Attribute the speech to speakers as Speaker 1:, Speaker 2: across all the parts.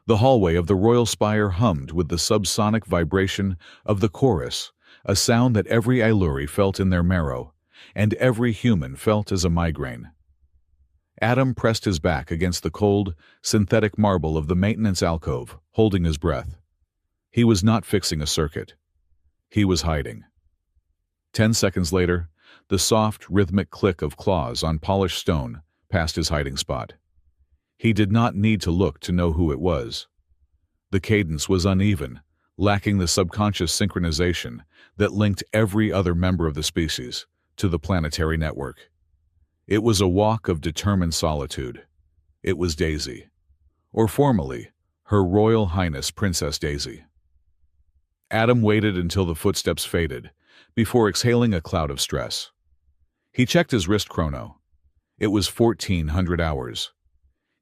Speaker 1: The hallway of the royal spire hummed with the subsonic vibration of the chorus, a sound that every Ailuri felt in their marrow, and every human felt as a migraine. Adam pressed his back against the cold, synthetic marble of the maintenance alcove, holding his breath. He was not fixing a circuit. He was hiding. 10 seconds later, the soft, rhythmic click of claws on polished stone passed his hiding spot. He did not need to look to know who it was. The cadence was uneven, lacking the subconscious synchronization that linked every other member of the species to the planetary network. It was a walk of determined solitude. It was Daisy, or formally, Her Royal Highness Princess Daisy. Adam waited until the footsteps faded, before exhaling a cloud of stress. He checked his wrist chrono. It was 1400 hours.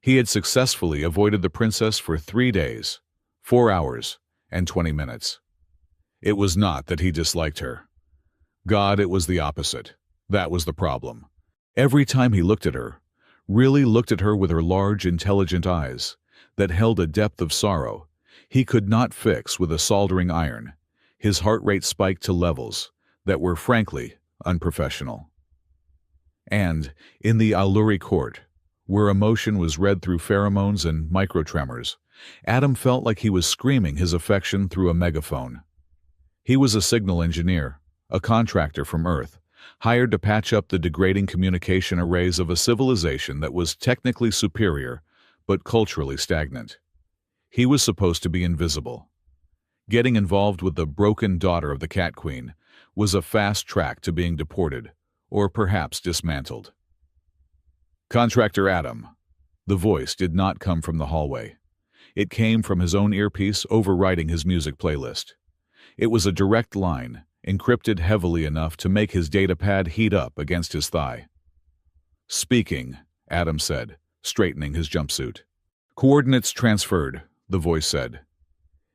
Speaker 1: He had successfully avoided the princess for 3 days, 4 hours, and 20 minutes. It was not that he disliked her. God, it was the opposite. That was the problem. Every time he looked at her, really looked at her with her large, intelligent eyes that held a depth of sorrow he could not fix with a soldering iron, his heart rate spiked to levels that were frankly unprofessional. And in the Ailuri court, where emotion was read through pheromones and microtremors, Adam felt like he was screaming his affection through a megaphone. He was a signal engineer, a contractor from Earth, hired to patch up the degrading communication arrays of a civilization that was technically superior but culturally stagnant. He was supposed to be invisible. Getting involved with the broken daughter of the Cat Queen was a fast track to being deported, or perhaps dismantled. Contractor Adam. The voice did not come from the hallway. It came from his own earpiece overriding his music playlist. It was a direct line, encrypted heavily enough to make his datapad heat up against his thigh. Speaking, Adam said, straightening his jumpsuit. Coordinates transferred, the voice said.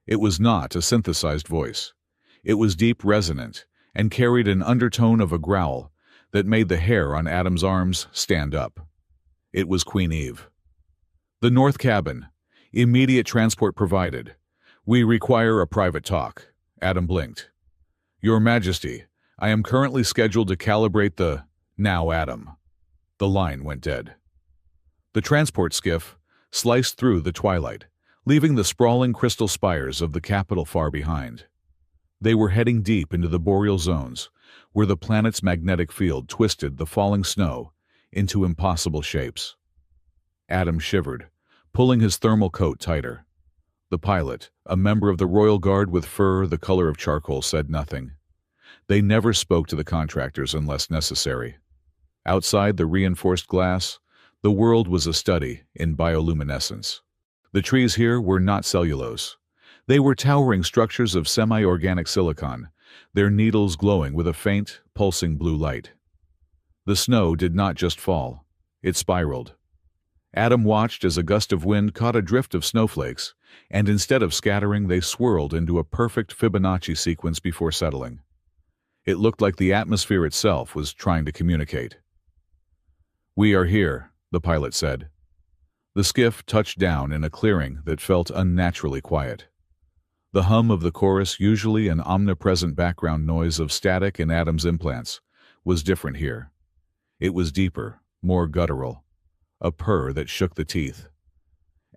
Speaker 1: It was not a synthesized voice. It was deep resonant and carried an undertone of a growl that made the hair on Adam's arms stand up. It was Queen Eve. The North Cabin. Immediate transport provided. We require a private talk. Adam blinked. Your Majesty, I am currently scheduled to calibrate the... Now, Adam. The line went dead. The transport skiff sliced through the twilight, leaving the sprawling crystal spires of the capital far behind. They were heading deep into the boreal zones, where the planet's magnetic field twisted the falling snow into impossible shapes. Adam shivered, pulling his thermal coat tighter. The pilot, a member of the Royal Guard with fur the color of charcoal, said nothing. They never spoke to the contractors unless necessary. Outside the reinforced glass, the world was a study in bioluminescence. The trees here were not cellulose. They were towering structures of semi-organic silicon, their needles glowing with a faint, pulsing blue light. The snow did not just fall. It spiraled. Adam watched as a gust of wind caught a drift of snowflakes, and instead of scattering, they swirled into a perfect Fibonacci sequence before settling. It looked like the atmosphere itself was trying to communicate. We are here, the pilot said. The skiff touched down in a clearing that felt unnaturally quiet. The hum of the chorus, usually an omnipresent background noise of static in Adam's implants, was different here. It was deeper, more guttural, a purr that shook the teeth.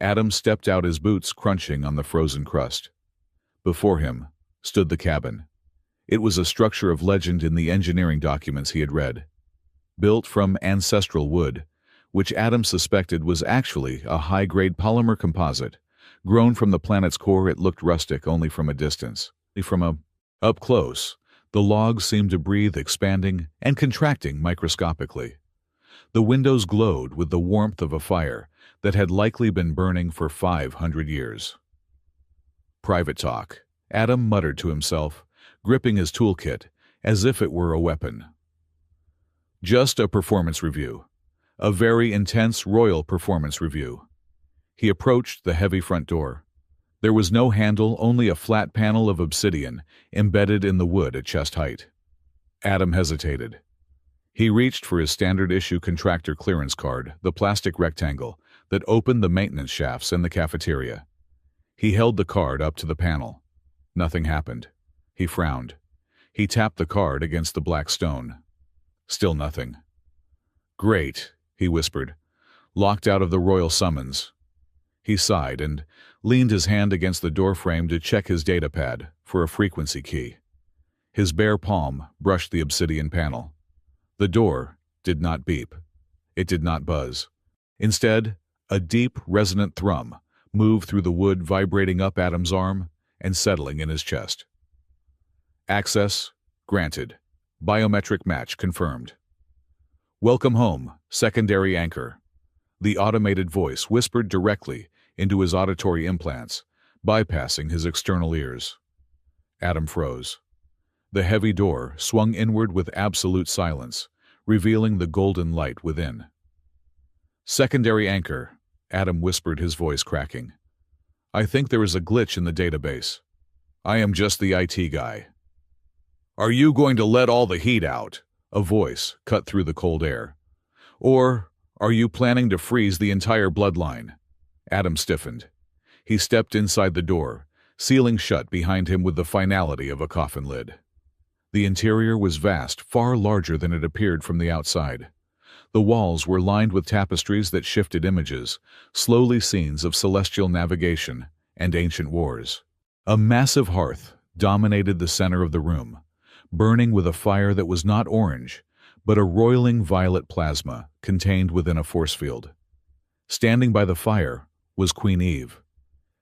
Speaker 1: Adam stepped out, his boots crunching on the frozen crust. Before him stood the cabin. It was a structure of legend in the engineering documents he had read. Built from ancestral wood, which Adam suspected was actually a high-grade polymer composite. Grown from the planet's core, it looked rustic only from a distance. Up close, the logs seemed to breathe, expanding and contracting microscopically. The windows glowed with the warmth of a fire that had likely been burning for 500 years. Private talk, Adam muttered to himself, gripping his toolkit as if it were a weapon. Just a performance review. A very intense royal performance review. He approached the heavy front door. There was no handle, only a flat panel of obsidian embedded in the wood at chest height. Adam hesitated. He reached for his standard-issue contractor clearance card, the plastic rectangle that opened the maintenance shafts in the cafeteria. He held the card up to the panel. Nothing happened. He frowned. He tapped the card against the black stone. Still nothing. "Great," he whispered, locked out of the royal summons. He sighed and leaned his hand against the doorframe to check his datapad for a frequency key. His bare palm brushed the obsidian panel. The door did not beep. It did not buzz. Instead, a deep, resonant thrum moved through the wood, vibrating up Adam's arm and settling in his chest. Access granted. Biometric match confirmed. "Welcome home, secondary anchor." The automated voice whispered directly into his auditory implants, bypassing his external ears. Adam froze. The heavy door swung inward with absolute silence, revealing the golden light within. "Secondary anchor," Adam whispered, his voice cracking. "I think there is a glitch in the database. I am just the IT guy." "Are you going to let all the heat out?" a voice cut through the cold air. "Or are you planning to freeze the entire bloodline?" Adam stiffened. He stepped inside the door, sealing shut behind him with the finality of a coffin lid. The interior was vast, far larger than it appeared from the outside. The walls were lined with tapestries that shifted images, slowly scenes of celestial navigation and ancient wars. A massive hearth dominated the center of the room, burning with a fire that was not orange, but a roiling violet plasma contained within a force field. Standing by the fire was Queen Eve.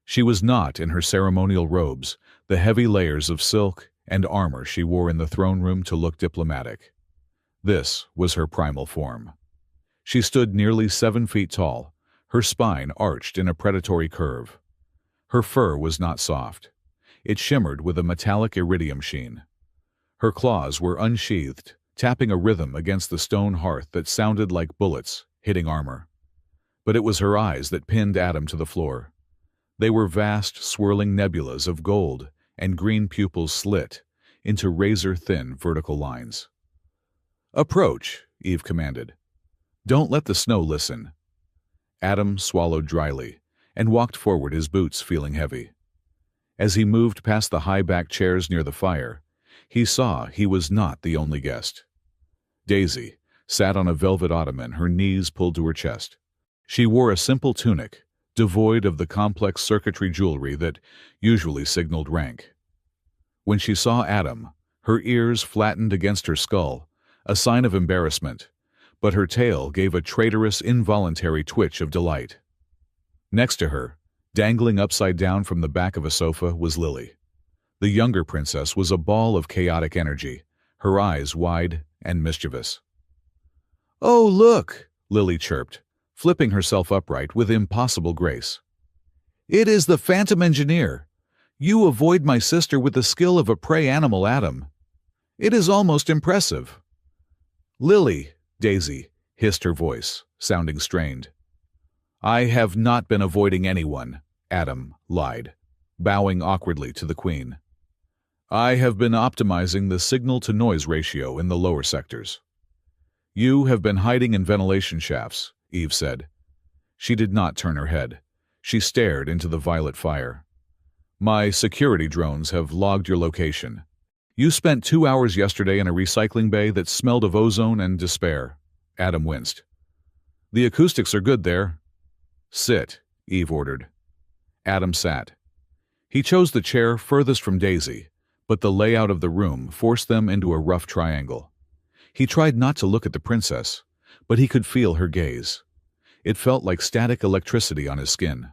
Speaker 1: She was not in her ceremonial robes, the heavy layers of silk and armor she wore in the throne room to look diplomatic. This was her primal form. She stood nearly 7 feet tall, her spine arched in a predatory curve. Her fur was not soft. It shimmered with a metallic iridium sheen. Her claws were unsheathed, tapping a rhythm against the stone hearth that sounded like bullets hitting armor. But it was her eyes that pinned Adam to the floor. They were vast, swirling nebulas of gold and green pupils slit into razor-thin vertical lines. "Approach," Eve commanded. "Don't let the snow listen." Adam swallowed dryly and walked forward, his boots feeling heavy. As he moved past the high-backed chairs near the fire, he saw he was not the only guest. Daisy sat on a velvet ottoman, her knees pulled to her chest. She wore a simple tunic, devoid of the complex circuitry jewelry that usually signaled rank. When she saw Adam, her ears flattened against her skull, a sign of embarrassment, but her tail gave a traitorous, involuntary twitch of delight. Next to her, dangling upside down from the back of a sofa, was Lily. The younger princess was a ball of chaotic energy, her eyes wide and mischievous. "Oh, look," Lily chirped, flipping herself upright with impossible grace. "It is the Phantom Engineer. You avoid my sister with the skill of a prey animal, Adam. It is almost impressive." "Lily," Daisy hissed, her voice sounding strained. "I have not been avoiding anyone," Adam lied, bowing awkwardly to the Queen. "I have been optimizing the signal-to-noise ratio in the lower sectors." "You have been hiding in ventilation shafts," Eve said. She did not turn her head. She stared into the violet fire. "My security drones have logged your location. You spent 2 hours yesterday in a recycling bay that smelled of ozone and despair." Adam winced. "The acoustics are good there." "Sit," Eve ordered. Adam sat. He chose the chair furthest from Daisy, but the layout of the room forced them into a rough triangle. He tried not to look at the princess, but he could feel her gaze. It felt like static electricity on his skin.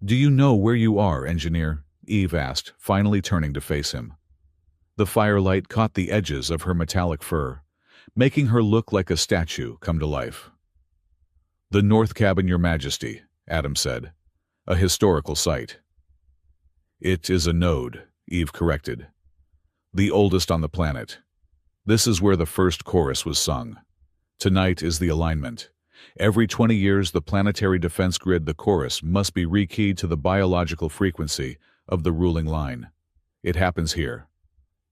Speaker 1: "Do you know where you are, engineer?" Eve asked, finally turning to face him. The firelight caught the edges of her metallic fur, making her look like a statue come to life. "The North Cabin, Your Majesty," Adam said. "A historical site." "It is a node," Eve corrected. "The oldest on the planet. This is where the first chorus was sung. Tonight is the alignment. Every 20 years, the planetary defense grid, the chorus, must be rekeyed to the biological frequency of the ruling line. It happens here."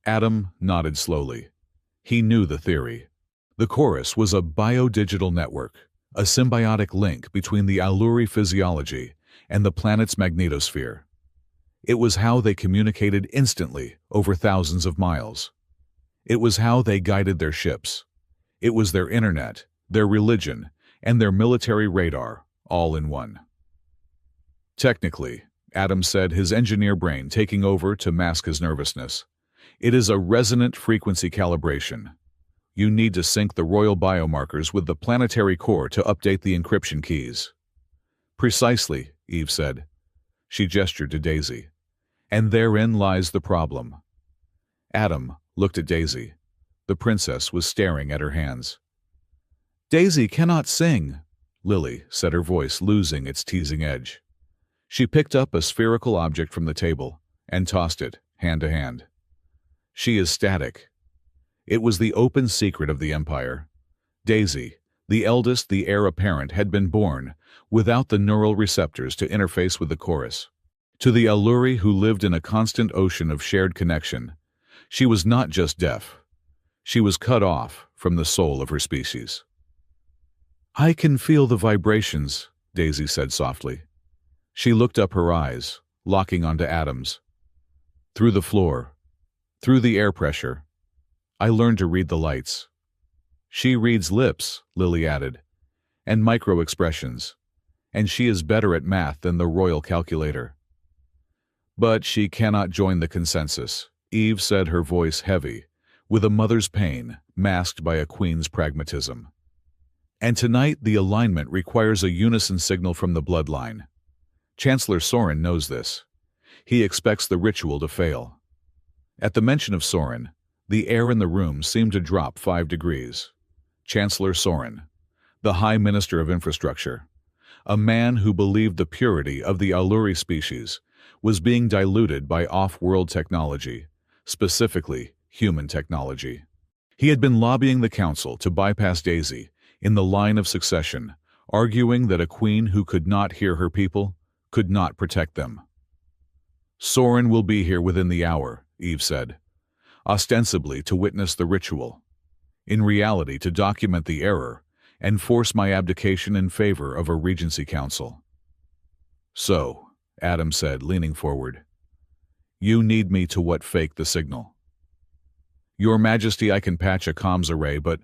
Speaker 1: Adam nodded slowly. He knew the theory. The chorus was a biodigital network, a symbiotic link between the Alluri physiology and the planet's magnetosphere. It was how they communicated instantly over thousands of miles. It was how they guided their ships. It was their internet, their religion, and their military radar, all in one. Technically, Adam said, his engineer brain taking over to mask his nervousness, it is a resonant frequency calibration. You need to sync the royal biomarkers with the planetary core to update the encryption keys. Precisely, Eve said. She gestured to Daisy. And therein lies the problem. Adam looked at Daisy. The princess was staring at her hands. Daisy cannot sing, Lily said, her voice losing its teasing edge. She picked up a spherical object from the table and tossed it, hand to hand. She is static. It was the open secret of the Empire. Daisy, the eldest, the heir apparent, had been born without the neural receptors to interface with the chorus. To the Alluri who lived in a constant ocean of shared connection, she was not just deaf. She was cut off from the soul of her species. I can feel the vibrations, Daisy said softly. She looked up, her eyes locking onto Adam's. Through the floor, through the air pressure. I learned to read the lights. She reads lips, Lily added, and micro-expressions, and she is better at math than the royal calculator. But she cannot join the consensus, Eve said, her voice heavy, with a mother's pain masked by a queen's pragmatism. And tonight the alignment requires a unison signal from the bloodline. Chancellor Soren knows this. He expects the ritual to fail. At the mention of Soren, the air in the room seemed to drop 5 degrees. Chancellor Soren, the High Minister of Infrastructure, a man who believed the purity of the Alluri species was being diluted by off-world technology, specifically human technology. He had been lobbying the council to bypass Daisy in the line of succession, arguing that a queen who could not hear her people could not protect them. Soren will be here within the hour, Eve said, ostensibly to witness the ritual, in reality to document the error and force my abdication in favor of a regency council. So, Adam said, leaning forward, you need me to what? Fake the signal? Your Majesty, I can patch a comms array, but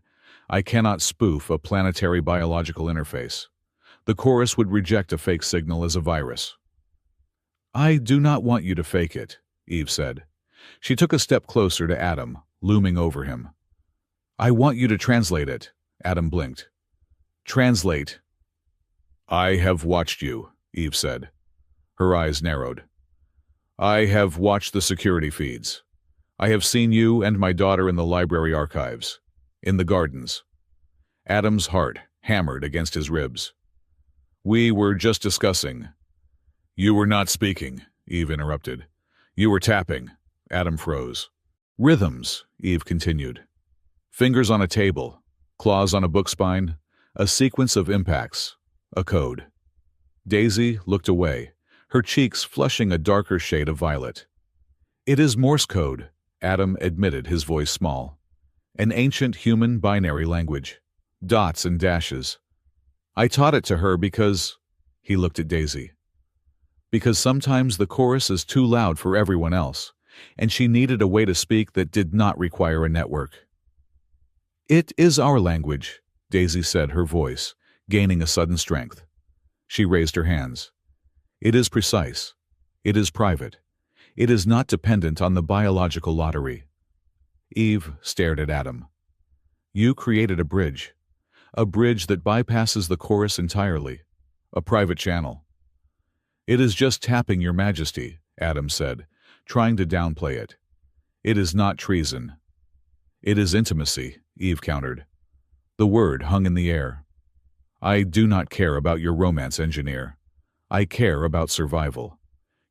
Speaker 1: I cannot spoof a planetary biological interface. The chorus would reject a fake signal as a virus. I do not want you to fake it, Eve said. She took a step closer to Adam, looming over him. I want you to translate it, Adam blinked. Translate. I have watched you, Eve said. Her eyes narrowed. I have watched the security feeds. I have seen you and my daughter in the library archives, in the gardens. Adam's heart hammered against his ribs. We were just discussing. You were not speaking, Eve interrupted. You were tapping. Adam froze. Rhythms, Eve continued. Fingers on a table, claws on a book spine, a sequence of impacts, a code. Daisy looked away, her cheeks flushing a darker shade of violet. It is Morse code, Adam admitted, his voice small. An ancient human binary language. Dots and dashes. I taught it to her because... He looked at Daisy. Because sometimes the chorus is too loud for everyone else, and she needed a way to speak that did not require a network. It is our language, Daisy said, her voice gaining a sudden strength. She raised her hands. It is precise. It is private. It is not dependent on the biological lottery. Eve stared at Adam. You created a bridge that bypasses the chorus entirely, a private channel. It is just tapping, Your Majesty, Adam said, trying to downplay it. It is not treason. It is intimacy, Eve countered. The word hung in the air. I do not care about your romance, engineer. I care about survival.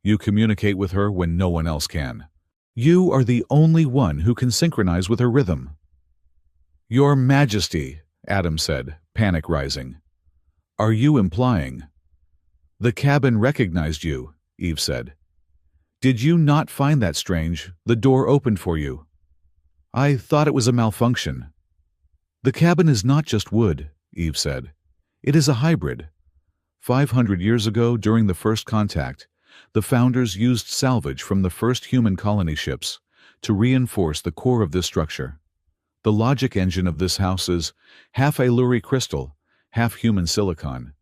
Speaker 1: You communicate with her when no one else can. You are the only one who can synchronize with her rhythm. Your Majesty, Adam said, panic rising. Are you implying? The cabin recognized you, Eve said. Did you not find that strange? The door opened for you. I thought it was a malfunction. The cabin is not just wood, Eve said. It is a hybrid. 500 years ago, during the first contact, the founders used salvage from the first human colony ships to reinforce the core of this structure. The logic engine of this house is half Ailuri crystal, half human silicon.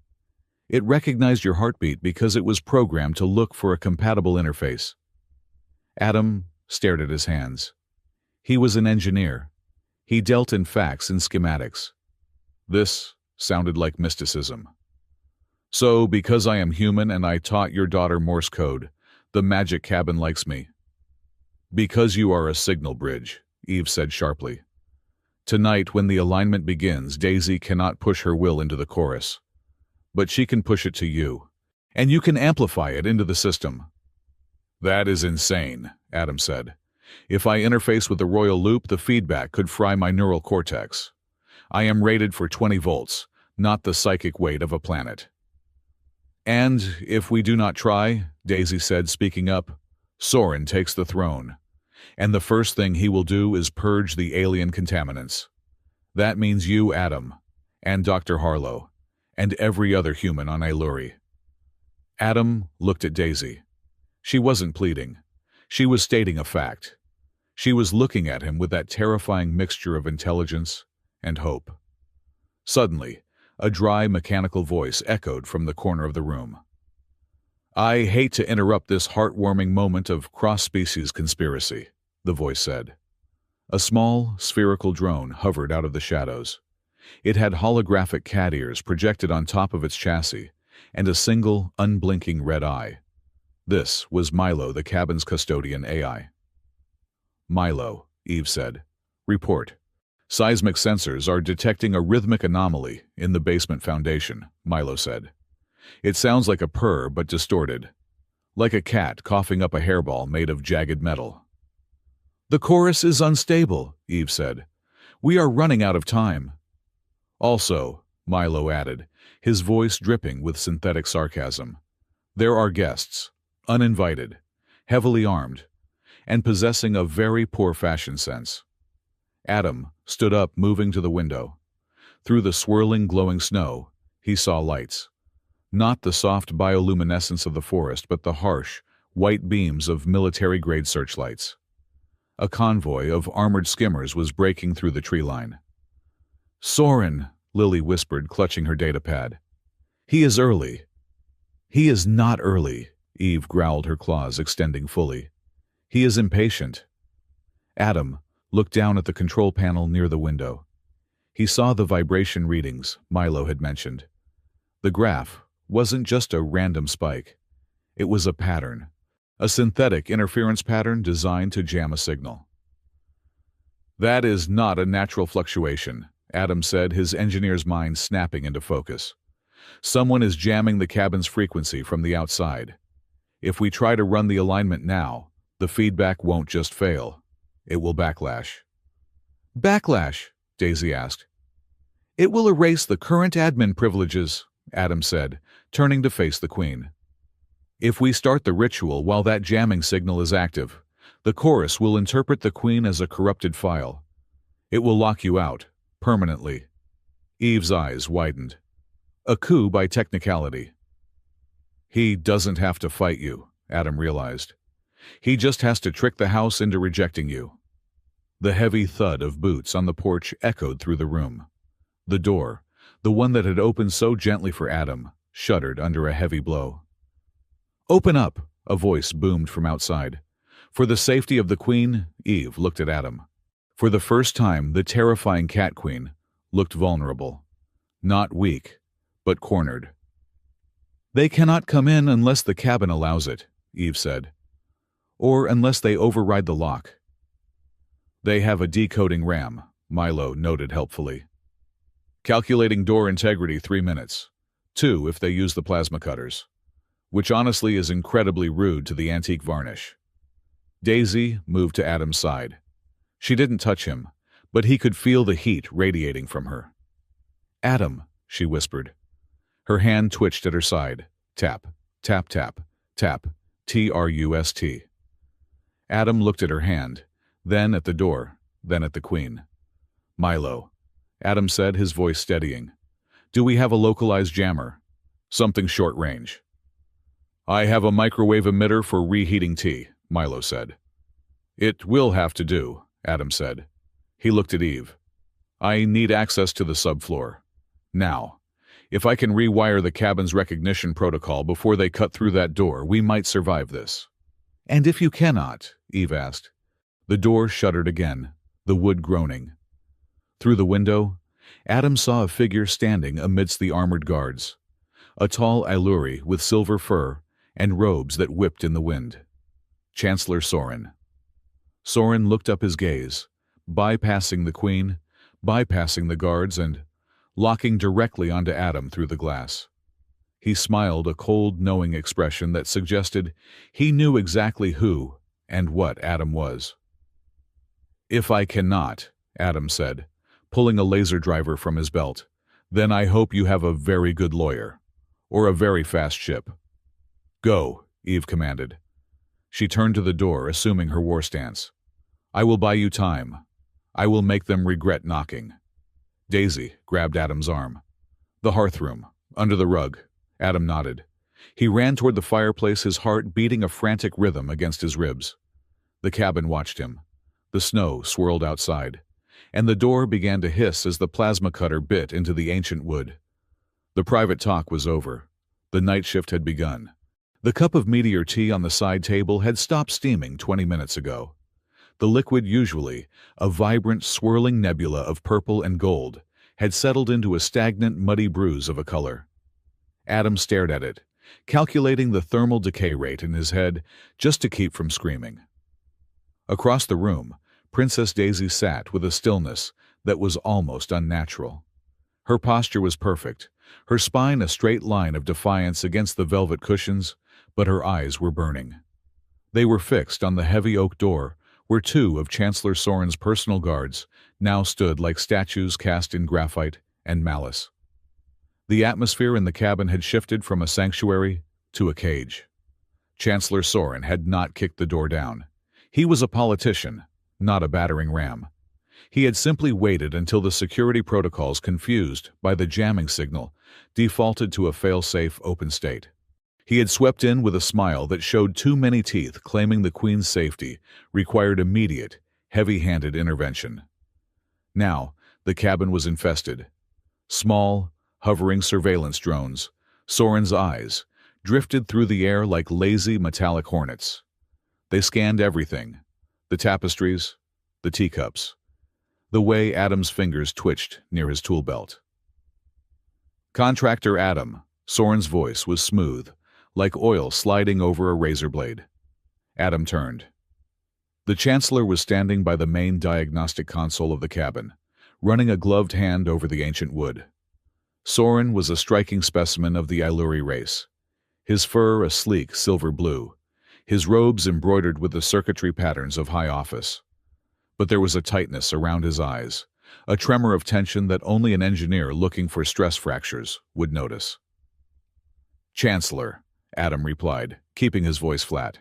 Speaker 1: It recognized your heartbeat because it was programmed to look for a compatible interface. Adam stared at his hands. He was an engineer. He dealt in facts and schematics. This sounded like mysticism. So, because I am human and I taught your daughter Morse code, the magic cabin likes me. Because you are a signal bridge, Eve said sharply. Tonight, when the alignment begins, Daisy cannot push her will into the chorus. But she can push it to you, and you can amplify it into the system. That is insane, Adam said. If I interface with the royal loop, the feedback could fry my neural cortex. I am rated for 20 volts, not the psychic weight of a planet. And if we do not try, Daisy said, speaking up, Soren takes the throne. And the first thing he will do is purge the alien contaminants. That means you, Adam, and Dr. Harlow, and every other human on Ailuri. Adam looked at Daisy. She wasn't pleading. She was stating a fact. She was looking at him with that terrifying mixture of intelligence and hope. Suddenly, a dry, mechanical voice echoed from the corner of the room. I hate to interrupt this heartwarming moment of cross-species conspiracy, the voice said. A small, spherical drone hovered out of the shadows. It had holographic cat ears projected on top of its chassis, and a single, unblinking red eye. This was Milo, the cabin's custodian AI. Milo, Eve said. Report. Seismic sensors are detecting a rhythmic anomaly in the basement foundation, Milo said. It sounds like a purr, but distorted. Like a cat coughing up a hairball made of jagged metal. The chorus is unstable, Eve said. We are running out of time. Also, Milo added, his voice dripping with synthetic sarcasm, there are guests, uninvited, heavily armed, and possessing a very poor fashion sense. Adam stood up, moving to the window. Through the swirling, glowing snow, he saw lights. Not the soft bioluminescence of the forest, but the harsh, white beams of military-grade searchlights. A convoy of armored skimmers was breaking through the tree line. Soren, Lily whispered, clutching her datapad. He is early. He is not early, Eve growled, her claws extending fully. He is impatient. Adam looked down at the control panel near the window. He saw the vibration readings Milo had mentioned. The graph wasn't just a random spike. It was a pattern, a synthetic interference pattern designed to jam a signal. That is not a natural fluctuation, Adam said, his engineer's mind snapping into focus. Someone is jamming the cabin's frequency from the outside. If we try to run the alignment now, the feedback won't just fail. It will backlash. Backlash? Daisy asked. It will erase the current admin privileges, Adam said, turning to face the Queen. If we start the ritual while that jamming signal is active, the chorus will interpret the Queen as a corrupted file. It will lock you out, permanently. Eve's eyes widened. A coup by technicality. He doesn't have to fight you, Adam realized. He just has to trick the house into rejecting you. The heavy thud of boots on the porch echoed through the room. The door, the one that had opened so gently for Adam, shuddered under a heavy blow. Open up, a voice boomed from outside. For the safety of the Queen, Eve looked at Adam. For the first time, the terrifying Cat Queen looked vulnerable. Not weak, but cornered. They cannot come in unless the cabin allows it, Eve said. Or unless they override the lock. They have a decoding RAM, Milo noted helpfully. Calculating door integrity 3 minutes. 2 if they use the plasma cutters. Which honestly is incredibly rude to the antique varnish. Daisy moved to Adam's side. She didn't touch him, but he could feel the heat radiating from her. Adam, she whispered. Her hand twitched at her side. Tap, tap, tap, tap, trust. Adam looked at her hand, then at the door, then at the Queen. Milo, Adam said, his voice steadying. Do we have a localized jammer? Something short-range. I have a microwave emitter for reheating tea, Milo said. It will have to do, Adam said. He looked at Eve. I need access to the subfloor. Now, if I can rewire the cabin's recognition protocol before they cut through that door, we might survive this. And if you cannot, Eve asked. The door shuddered again, the wood groaning. Through the window, Adam saw a figure standing amidst the armored guards. A tall Ailuri with silver fur and robes that whipped in the wind. Chancellor Soren. Soren looked up his gaze, bypassing the queen, bypassing the guards, and locking directly onto Adam through the glass. He smiled, a cold, knowing expression that suggested he knew exactly who and what Adam was. If I cannot, Adam said, pulling a laser driver from his belt, then I hope you have a very good lawyer, or a very fast ship. Go, Eve commanded. She turned to the door, assuming her war stance. I will buy you time. I will make them regret knocking. Daisy grabbed Adam's arm. The hearthroom, under the rug. Adam nodded. He ran toward the fireplace, his heart beating a frantic rhythm against his ribs. The cabin watched him. The snow swirled outside, and the door began to hiss as the plasma cutter bit into the ancient wood. The private talk was over. The night shift had begun. The cup of meteor tea on the side table had stopped steaming 20 minutes ago. The liquid, usually a vibrant, swirling nebula of purple and gold, had settled into a stagnant, muddy bruise of a color. Adam stared at it, calculating the thermal decay rate in his head just to keep from screaming. Across the room, Princess Daisy sat with a stillness that was almost unnatural. Her posture was perfect, her spine a straight line of defiance against the velvet cushions, but her eyes were burning. They were fixed on the heavy oak door, where two of Chancellor Soren's personal guards now stood like statues cast in graphite and malice. The atmosphere in the cabin had shifted from a sanctuary to a cage. Chancellor Soren had not kicked the door down. He was a politician, not a battering ram. He had simply waited until the security protocols, confused by the jamming signal, defaulted to a fail-safe open state. He had swept in with a smile that showed too many teeth, claiming the Queen's safety required immediate, heavy-handed intervention. Now, the cabin was infested. Small, hovering surveillance drones, Soren's eyes, drifted through the air like lazy metallic hornets. They scanned everything, the tapestries, the teacups, the way Adam's fingers twitched near his tool belt. Contractor Adam, Soren's voice was smooth, like oil sliding over a razor blade. Adam turned. The Chancellor was standing by the main diagnostic console of the cabin, running a gloved hand over the ancient wood. Soren was a striking specimen of the Ailuri race, his fur a sleek silver blue, his robes embroidered with the circuitry patterns of high office. But there was a tightness around his eyes, a tremor of tension that only an engineer looking for stress fractures would notice. Chancellor, Adam replied, keeping his voice flat.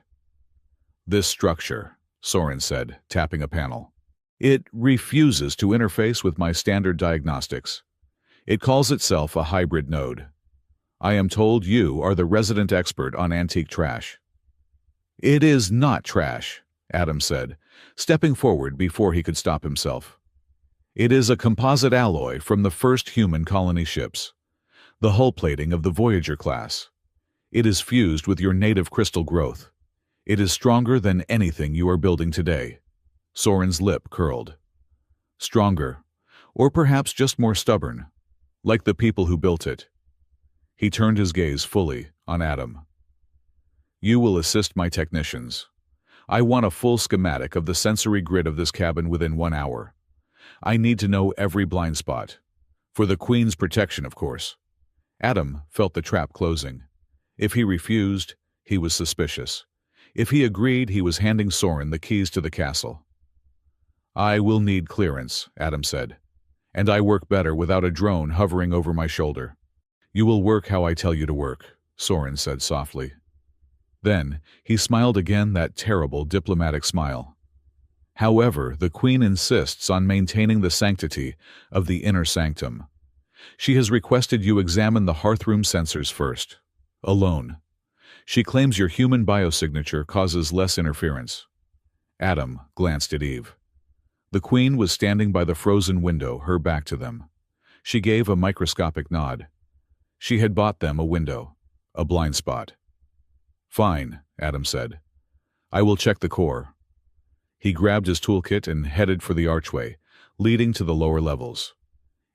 Speaker 1: This structure, Soren said, tapping a panel. It refuses to interface with my standard diagnostics. It calls itself a hybrid node. I am told you are the resident expert on antique trash. It is not trash, Adam said, stepping forward before he could stop himself. It is a composite alloy from the first human colony ships, the hull plating of the Voyager class. It is fused with your native crystal growth. It is stronger than anything you are building today. Soren's lip curled. Stronger, or perhaps just more stubborn, like the people who built it. He turned his gaze fully on Adam. You will assist my technicians. I want a full schematic of the sensory grid of this cabin within 1 hour. I need to know every blind spot. For the Queen's protection, of course. Adam felt the trap closing. If he refused, he was suspicious. If he agreed, he was handing Soren the keys to the castle. I will need clearance, Adam said. And I work better without a drone hovering over my shoulder. You will work how I tell you to work, Soren said softly. Then he smiled again, that terrible diplomatic smile. However, the Queen insists on maintaining the sanctity of the inner sanctum. She has requested you examine the hearthroom sensors first. Alone. She claims your human biosignature causes less interference. Adam glanced at Eve. The Queen was standing by the frozen window, her back to them. She gave a microscopic nod. She had bought them a window, a blind spot. Fine, Adam said. I will check the core. He grabbed his toolkit and headed for the archway, leading to the lower levels.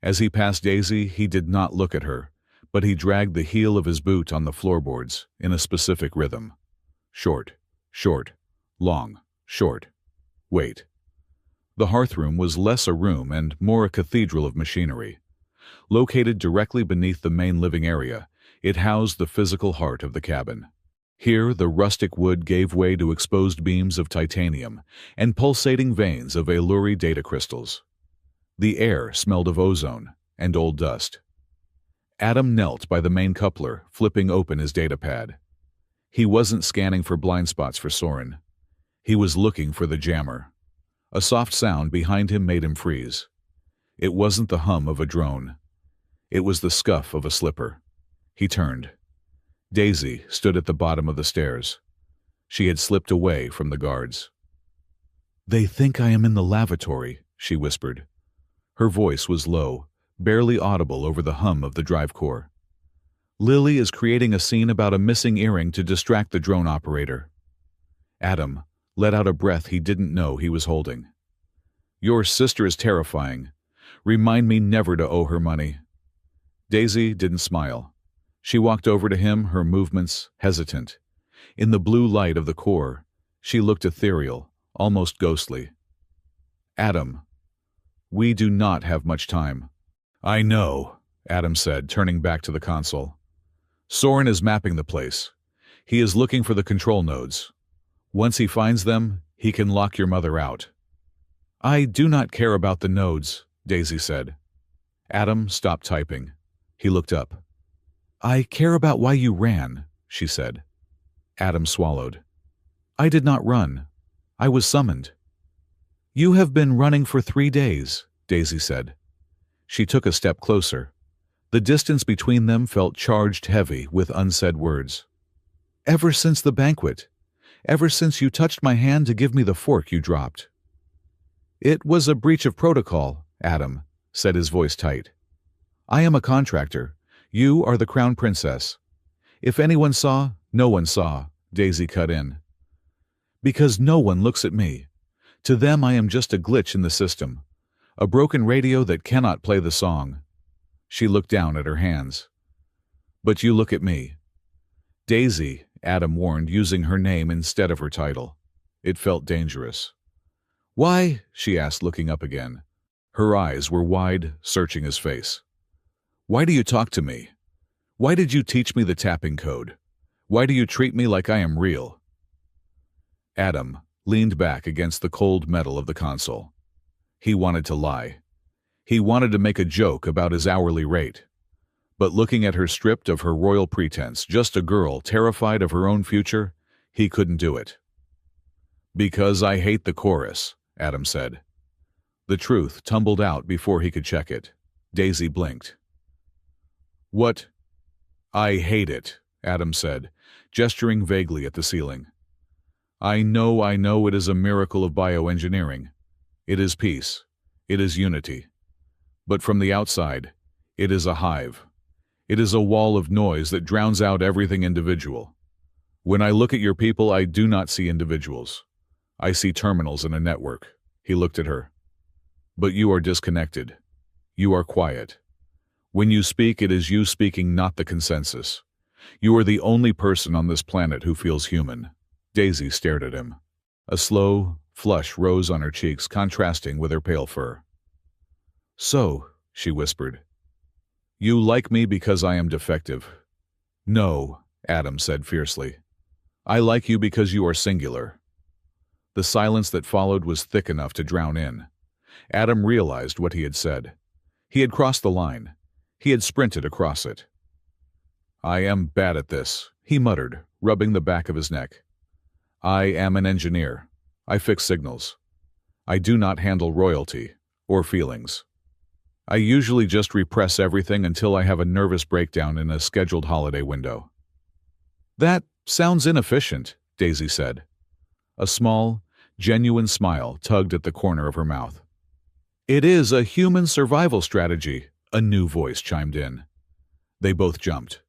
Speaker 1: As he passed Daisy, he did not look at her, but he dragged the heel of his boot on the floorboards in a specific rhythm. Short, short, long, short. Wait. The hearthroom was less a room and more a cathedral of machinery. Located directly beneath the main living area, it housed the physical heart of the cabin. Here, the rustic wood gave way to exposed beams of titanium and pulsating veins of Alluri data crystals. The air smelled of ozone and old dust. Adam knelt by the main coupler, flipping open his datapad. He wasn't scanning for blind spots for Soren. He was looking for the jammer. A soft sound behind him made him freeze. It wasn't the hum of a drone. It was the scuff of a slipper. He turned. Daisy stood at the bottom of the stairs. She had slipped away from the guards. "They think I am in the lavatory," she whispered. Her voice was low, barely audible over the hum of the drive core. "Lily is creating a scene about a missing earring to distract the drone operator." Adam let out a breath he didn't know he was holding. "Your sister is terrifying. Remind me never to owe her money." Daisy didn't smile. She walked over to him, her movements hesitant. In the blue light of the core, she looked ethereal, almost ghostly. "Adam, we do not have much time." "I know," Adam said, turning back to the console. "Soren is mapping the place. He is looking for the control nodes. Once he finds them, he can lock your mother out." "I do not care about the nodes," Daisy said. Adam stopped typing. He looked up. "I care about why you ran," she said. Adam swallowed. "I did not run. I was summoned." "You have been running for 3 days," Daisy said. She took a step closer. The distance between them felt charged heavy with unsaid words. "Ever since the banquet. Ever since you touched my hand to give me the fork you dropped." "It was a breach of protocol," Adam said, his voice tight. "I am a contractor. You are the crown princess." "If anyone saw, no one saw," Daisy cut in. "Because no one looks at me. To them I am just a glitch in the system. A broken radio that cannot play the song." She looked down at her hands. "But you look at me." "Daisy," Adam warned, using her name instead of her title. It felt dangerous. "Why?" she asked, looking up again. Her eyes were wide, searching his face. "Why do you talk to me? Why did you teach me the tapping code? Why do you treat me like I am real?" Adam leaned back against the cold metal of the console. He wanted to lie. He wanted to make a joke about his hourly rate. But looking at her stripped of her royal pretense, just a girl terrified of her own future, he couldn't do it. "Because I hate the chorus," Adam said. The truth tumbled out before he could check it. Daisy blinked. "What?" "I hate it," Adam said, gesturing vaguely at the ceiling. I know it is a miracle of bioengineering. It is peace. It is unity. But from the outside, it is a hive. It is a wall of noise that drowns out everything individual. When I look at your people, I do not see individuals. I see terminals in a network." He looked at her. "But you are disconnected. You are quiet. When you speak, it is you speaking, not the consensus. You are the only person on this planet who feels human." Daisy stared at him. A slow flush rose on her cheeks, contrasting with her pale fur. "So," she whispered, "you like me because I am defective." "No," Adam said fiercely. "I like you because you are singular." The silence that followed was thick enough to drown in. Adam realized what he had said. He had crossed the line. He had sprinted across it. "I am bad at this," he muttered, rubbing the back of his neck. "I am an engineer. I fix signals. I do not handle royalty or feelings." I usually just repress everything until I have a nervous breakdown in a scheduled holiday window. That sounds inefficient, Daisy said. A small, genuine smile tugged at the corner of her mouth. It is a human survival strategy, a new voice chimed in. They both jumped.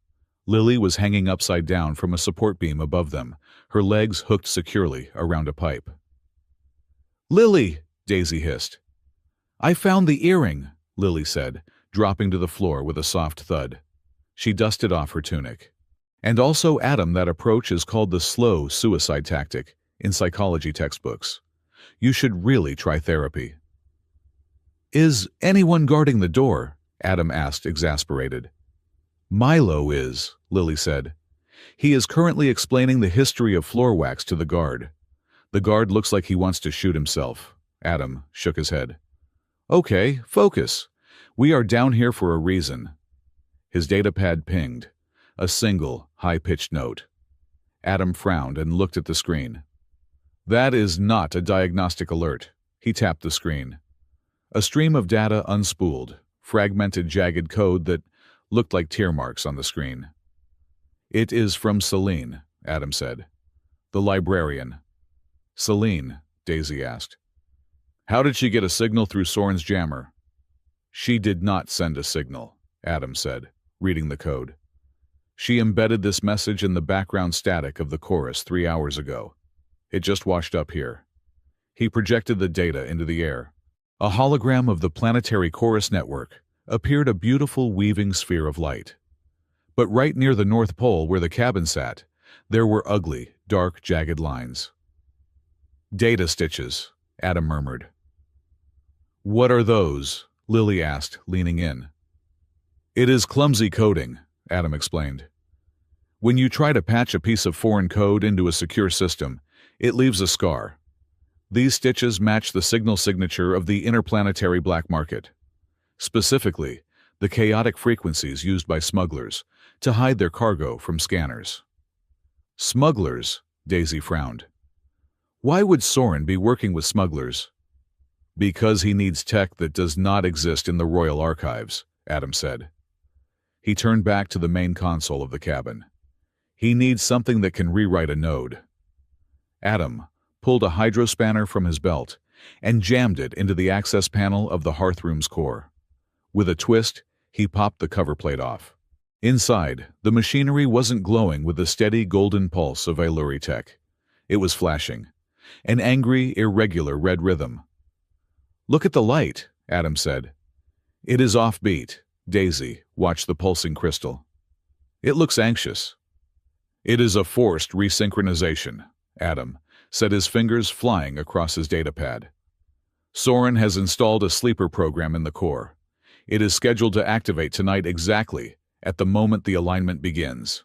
Speaker 1: Lily was hanging upside down from a support beam above them, her legs hooked securely around a pipe. Lily, Daisy hissed. I found the earring, Lily said, dropping to the floor with a soft thud. She dusted off her tunic. And also, Adam, that approach is called the slow suicide tactic in psychology textbooks. You should really try therapy. Is anyone guarding the door? Adam asked, exasperated. Milo is, Lily said. He is currently explaining the history of floor wax to the guard. The guard looks like he wants to shoot himself. Adam shook his head. Okay, focus. We are down here for a reason. His datapad pinged. A single, high-pitched note. Adam frowned and looked at the screen. That is not a diagnostic alert. He tapped the screen. A stream of data unspooled, fragmented, jagged code that looked like tear marks on the screen. It is from Celine, Adam said. The librarian. Celine, Daisy asked. How did she get a signal through Soren's jammer? She did not send a signal, Adam said, reading the code. She embedded this message in the background static of the chorus 3 hours ago. It just washed up here. He projected the data into the air. A hologram of the planetary chorus network appeared, a beautiful weaving sphere of light. But right near the North Pole where the cabin sat, there were ugly, dark, jagged lines. Data stitches, Adam murmured. What are those? Lily asked, leaning in. It is clumsy coding, Adam explained. When you try to patch a piece of foreign code into a secure system, it leaves a scar. These stitches match the signal signature of the interplanetary black market. Specifically, the chaotic frequencies used by smugglers to hide their cargo from scanners. Smugglers, Daisy frowned. Why would Soren be working with smugglers? Because he needs tech that does not exist in the Royal Archives, Adam said. He turned back to the main console of the cabin. He needs something that can rewrite a node. Adam pulled a hydrospanner from his belt and jammed it into the access panel of the hearthroom's core. With a twist, he popped the cover plate off. Inside, the machinery wasn't glowing with the steady golden pulse of Ailuri tech. It was flashing, an angry, irregular red rhythm. Look at the light, Adam said. It is offbeat. Daisy watched the pulsing crystal. It looks anxious. It is a forced resynchronization, Adam said, his fingers flying across his datapad. Soren has installed a sleeper program in the core. It is scheduled to activate tonight exactly at the moment the alignment begins.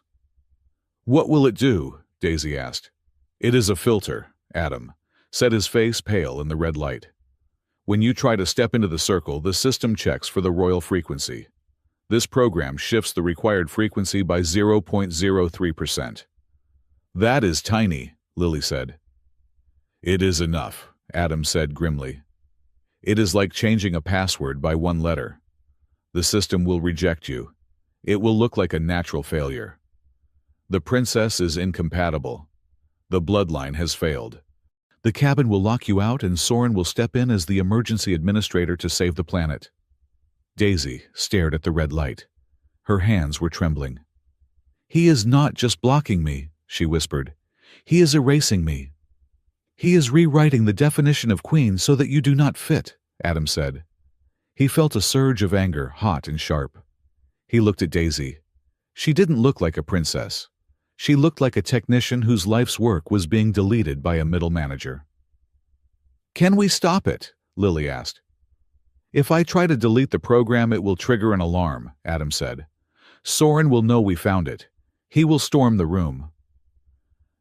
Speaker 1: What will it do? Daisy asked. It is a filter, Adam said, his face pale in the red light. When you try to step into the circle, the system checks for the royal frequency. This program shifts the required frequency by 0.03%. That is tiny, Lily said. It is enough, Adam said grimly. It is like changing a password by one letter. The system will reject you. It will look like a natural failure. The princess is incompatible. The bloodline has failed. The cabin will lock you out and Soren will step in as the emergency administrator to save the planet. Daisy stared at the red light. Her hands were trembling. He is not just blocking me, she whispered. He is erasing me. He is rewriting the definition of queen so that you do not fit, Adam said. He felt a surge of anger, hot and sharp. He looked at Daisy. She didn't look like a princess. She looked like a technician whose life's work was being deleted by a middle manager. Can we stop it? Lily asked. If I try to delete the program, it will trigger an alarm, Adam said. Soren will know we found it. He will storm the room.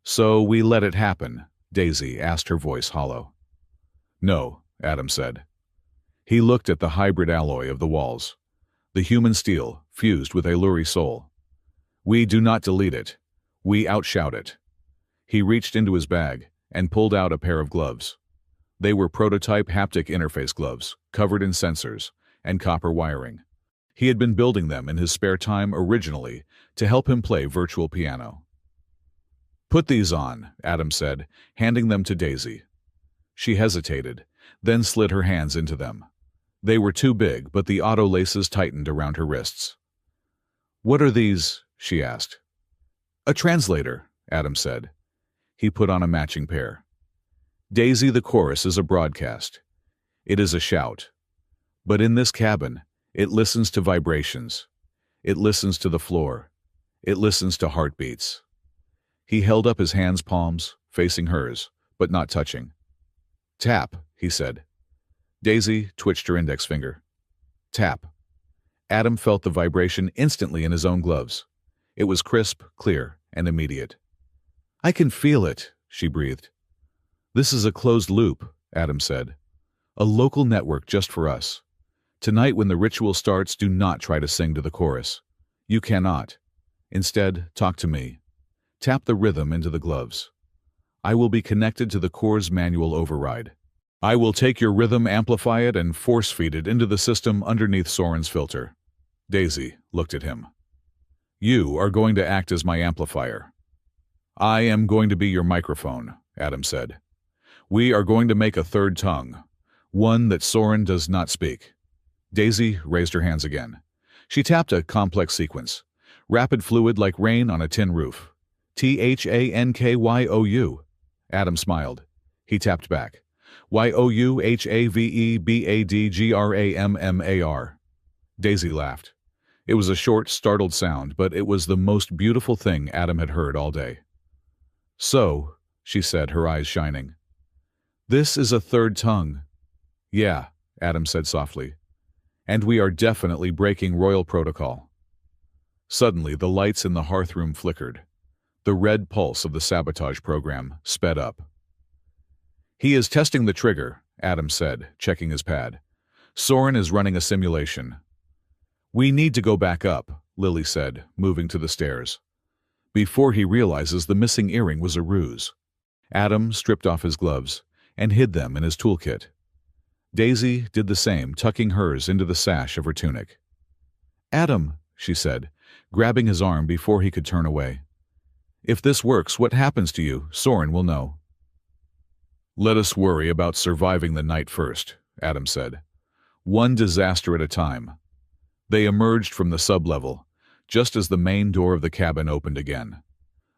Speaker 1: So we let it happen, Daisy asked, her voice hollow. No, Adam said. He looked at the hybrid alloy of the walls. The human steel, fused with Ailuri soul. We do not delete it. We outshout it. He reached into his bag and pulled out a pair of gloves. They were prototype haptic interface gloves, covered in sensors, and copper wiring. He had been building them in his spare time originally to help him play virtual piano. "Put these on," Adam said, handing them to Daisy. She hesitated, then slid her hands into them. They were too big, but the auto laces tightened around her wrists. "What are these?" she asked. "A translator," Adam said. He put on a matching pair. "Daisy, the chorus is a broadcast. It is a shout. But in this cabin, it listens to vibrations. It listens to the floor. It listens to heartbeats." He held up his hands' palms, facing hers, but not touching. "Tap," he said. Daisy twitched her index finger. "Tap." Adam felt the vibration instantly in his own gloves. It was crisp, clear, and immediate. "I can feel it," she breathed. "This is a closed loop," Adam said. "A local network just for us. Tonight when the ritual starts, do not try to sing to the chorus. You cannot. Instead, talk to me. Tap the rhythm into the gloves. I will be connected to the core's manual override. I will take your rhythm, amplify it, and force-feed it into the system underneath Soren's filter." Daisy looked at him. "You are going to act as my amplifier." "I am going to be your microphone," Adam said. "We are going to make a third tongue, one that Soren does not speak." Daisy raised her hands again. She tapped a complex sequence, rapid fluid like rain on a tin roof. "THANKYOU." Adam smiled. He tapped back. "YOUHAVEBADGRAMMAR." Daisy laughed. It was a short, startled sound, but it was the most beautiful thing Adam had heard all day. "So," she said, her eyes shining, "this is a third tongue." "Yeah," Adam said softly. "And we are definitely breaking royal protocol." Suddenly, the lights in the hearth room flickered. The red pulse of the sabotage program sped up. "He is testing the trigger," Adam said, checking his pad. "Soren is running a simulation." "We need to go back up," Lily said, moving to the stairs. Before he realizes the missing earring was a ruse. Adam stripped off his gloves and hid them in his toolkit. Daisy did the same, tucking hers into the sash of her tunic. "Adam," she said, grabbing his arm before he could turn away. "If this works, what happens to you, Soren will know." "Let us worry about surviving the night first," Adam said. "One disaster at a time." They emerged from the sublevel, just as the main door of the cabin opened again.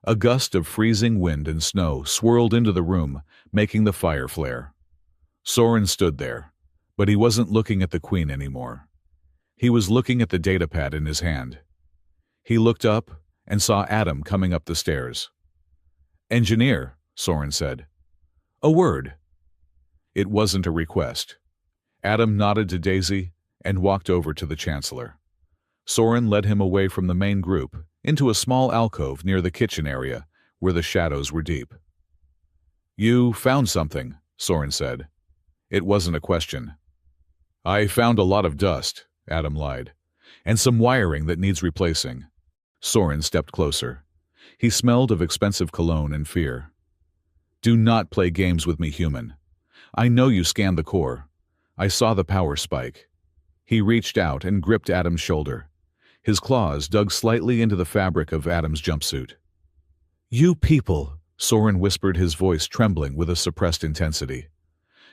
Speaker 1: A gust of freezing wind and snow swirled into the room, making the fire flare. Soren stood there, but he wasn't looking at the Queen anymore. He was looking at the datapad in his hand. He looked up and saw Adam coming up the stairs. "Engineer," Soren said. "A word." It wasn't a request. Adam nodded to Daisy and walked over to the Chancellor. Soren led him away from the main group into a small alcove near the kitchen area where the shadows were deep. "You found something," Soren said. It wasn't a question. "I found a lot of dust," Adam lied, "and some wiring that needs replacing." Soren stepped closer. He smelled of expensive cologne and fear. "Do not play games with me, human. I know you scanned the core. I saw the power spike." He reached out and gripped Adam's shoulder. His claws dug slightly into the fabric of Adam's jumpsuit. "You people," Soren whispered, his voice trembling with a suppressed intensity.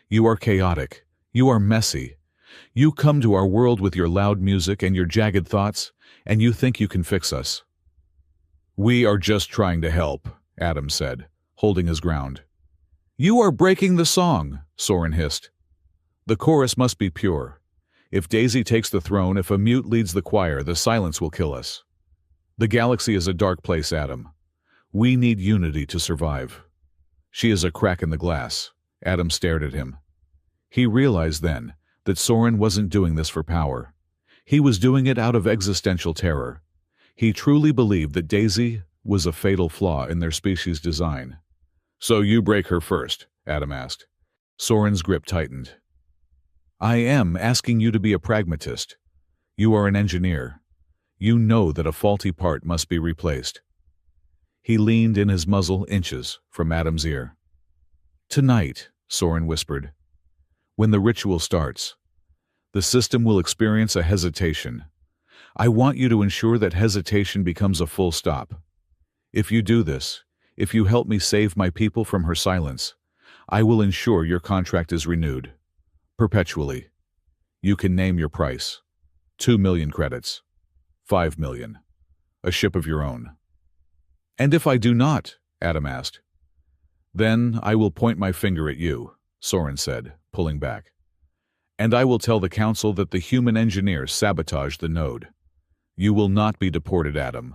Speaker 1: "You are chaotic. You are messy. You come to our world with your loud music and your jagged thoughts, and you think you can fix us." "We are just trying to help," Adam said, holding his ground. "You are breaking the song," Soren hissed. "The chorus must be pure. If Daisy takes the throne, if a mute leads the choir, the silence will kill us. The galaxy is a dark place, Adam. We need unity to survive." "She is a crack in the glass." Adam stared at him. He realized then that Soren wasn't doing this for power. He was doing it out of existential terror. He truly believed that Daisy was a fatal flaw in their species' design. "So you break her first?" Adam asked. Soren's grip tightened. "I am asking you to be a pragmatist. You are an engineer. You know that a faulty part must be replaced." He leaned in his muzzle inches from Adam's ear. "Tonight," Soren whispered, "when the ritual starts, The system will experience a hesitation. I want you to ensure that hesitation becomes a full stop. If you do this, if you help me save my people from her silence, I will ensure your contract is renewed. Perpetually. You can name your price. 2 million credits. 5 million. A ship of your own. And if I do not? Adam asked. Then I will point my finger at you, Soren said, pulling back. And I will tell the council that the human engineers sabotaged the node. You will not be deported, Adam.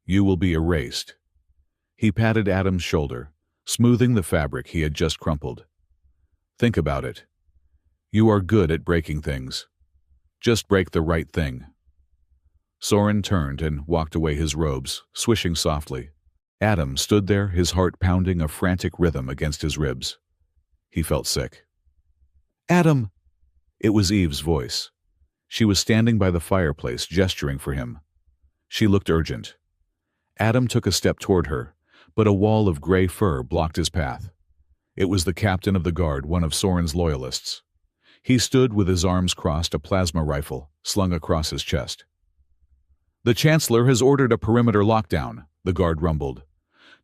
Speaker 1: You will be erased. He patted Adam's shoulder, smoothing the fabric he had just crumpled. Think about it. You are good at breaking things. Just break the right thing. Soren turned and walked away, his robes swishing softly. Adam stood there, his heart pounding a frantic rhythm against his ribs. He felt sick. Adam! It was Eve's voice. She was standing by the fireplace, gesturing for him. She looked urgent. Adam took a step toward her, but a wall of gray fur blocked his path. It was the captain of the guard, one of Soren's loyalists. He stood with his arms crossed, a plasma rifle slung across his chest. The Chancellor has ordered a perimeter lockdown, the guard rumbled.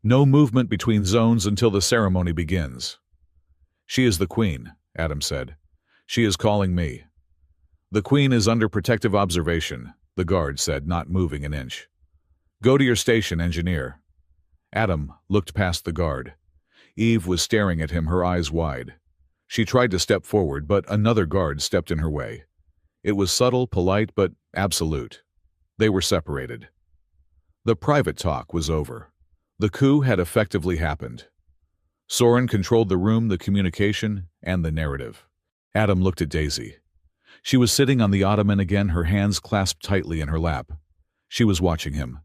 Speaker 1: No movement between zones until the ceremony begins. She is the Queen, Adam said. She is calling me. The Queen is under protective observation, the guard said, not moving an inch. Go to your station, engineer. Adam looked past the guard. Eve was staring at him, her eyes wide. She tried to step forward, but another guard stepped in her way. It was subtle, polite, but absolute. They were separated. The private talk was over. The coup had effectively happened. Soren controlled the room, the communication, and the narrative. Adam looked at Daisy. She was sitting on the ottoman again, her hands clasped tightly in her lap. She was watching him.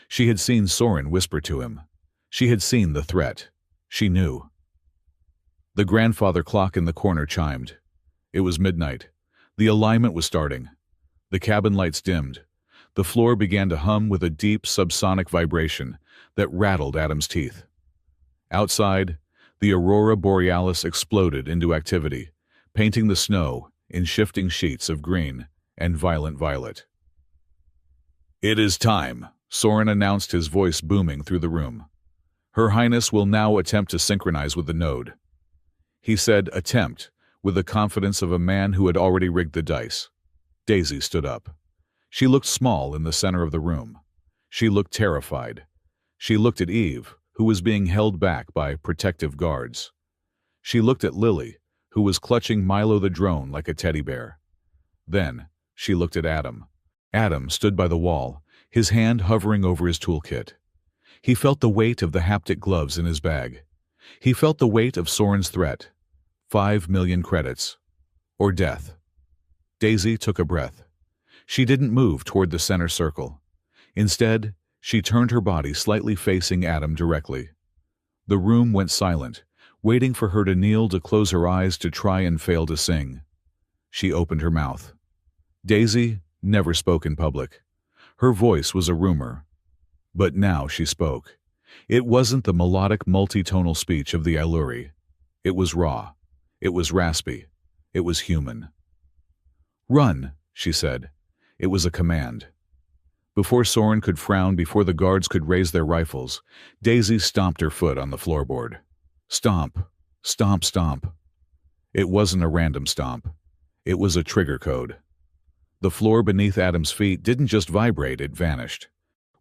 Speaker 1: She had seen Soren whisper to him. She had seen the threat. She knew. The grandfather clock in the corner chimed. It was midnight. The alignment was starting. The cabin lights dimmed. The floor began to hum with a deep subsonic vibration that rattled Adam's teeth. Outside, the aurora borealis exploded into activity, painting the snow in shifting sheets of green and violent violet. It is time, Soren announced, his voice booming through the room. Her Highness will now attempt to synchronize with the node. He said attempt with the confidence of a man who had already rigged the dice. Daisy stood up. She looked small in the center of the room. She looked terrified. She looked at Eve, who was being held back by protective guards. She looked at Lily, who was clutching Milo the drone like a teddy bear. Then she looked at Adam. Adam stood by the wall, his hand hovering over his toolkit. He felt the weight of the haptic gloves in his bag. He felt the weight of Soren's threat. 5 million credits. Or death. Daisy took a breath. She didn't move toward the center circle. Instead, she turned her body slightly facing Adam directly. The room went silent, waiting for her to kneel, to close her eyes, to try and fail to sing. She opened her mouth. Daisy never spoke in public. Her voice was a rumor. But now she spoke. It wasn't the melodic, multitonal speech of the Ailuri. It was raw. It was raspy. It was human. Run, she said. It was a command. Before Soren could frown, before the guards could raise their rifles, Daisy stomped her foot on the floorboard. Stomp, stomp, stomp. It wasn't a random stomp. It was a trigger code. The floor beneath Adam's feet didn't just vibrate, it vanished.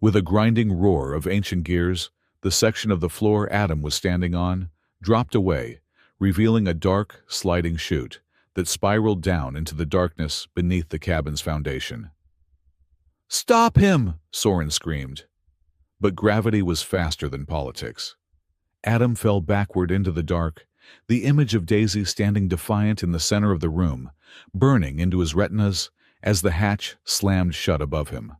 Speaker 1: With a grinding roar of ancient gears, the section of the floor Adam was standing on dropped away, revealing a dark, sliding chute that spiraled down into the darkness beneath the cabin's foundation. "Stop him!" Soren screamed. But gravity was faster than politics. Adam fell backward into the dark, the image of Daisy standing defiant in the center of the room, burning into his retinas as the hatch slammed shut above him.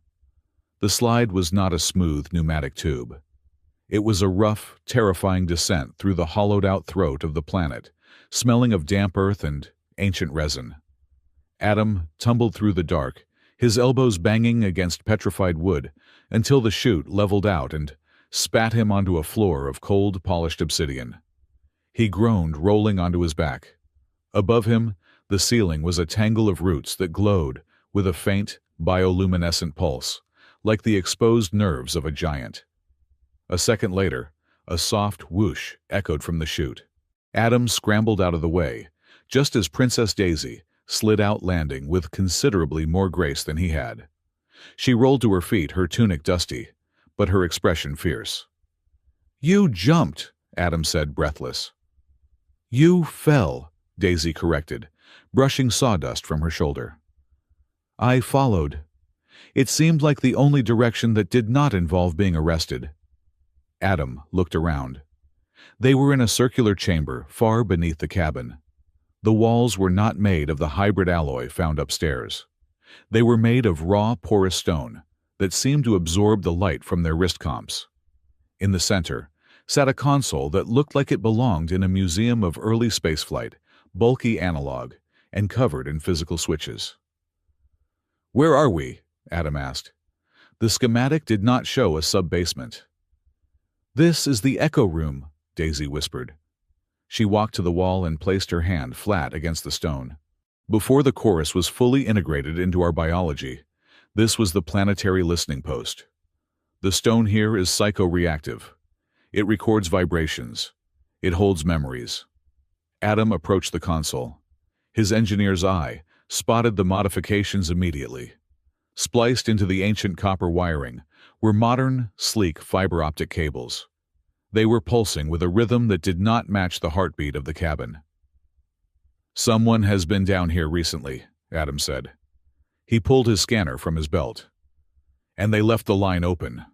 Speaker 1: The slide was not a smooth pneumatic tube. It was a rough, terrifying descent through the hollowed-out throat of the planet, smelling of damp earth and ancient resin. Adam tumbled through the dark, his elbows banging against petrified wood, until the chute leveled out and spat him onto a floor of cold, polished obsidian. He groaned, rolling onto his back. Above him, The ceiling was a tangle of roots that glowed with a faint, bioluminescent pulse, like the exposed nerves of a giant. A second later, a soft whoosh echoed from the chute. Adam scrambled out of the way, just as Princess Daisy slid out, landing with considerably more grace than he had. She rolled to her feet, her tunic dusty, but her expression fierce. "You jumped," Adam said, breathless. "You fell," Daisy corrected, brushing sawdust from her shoulder. "I followed. It seemed like the only direction that did not involve being arrested." Adam looked around. They were in a circular chamber far beneath the cabin. The walls were not made of the hybrid alloy found upstairs. They were made of raw, porous stone that seemed to absorb the light from their wrist comps. In the center sat a console that looked like it belonged in a museum of early spaceflight, bulky analog, and covered in physical switches. "Where are we?" Adam asked. The schematic did not show a sub-basement. "This is the Echo Room," Daisy whispered. She walked to the wall and placed her hand flat against the stone. Before the chorus was fully integrated into our biology, this was the planetary listening post. The stone here is psychoreactive. It records vibrations. It holds memories. Adam approached the console. His engineer's eye spotted the modifications immediately. Spliced into the ancient copper wiring were modern, sleek fiber optic cables. They were pulsing with a rhythm that did not match the heartbeat of the cabin. "Someone has been down here recently," Adam said. He pulled his scanner from his belt. "And they left the line open."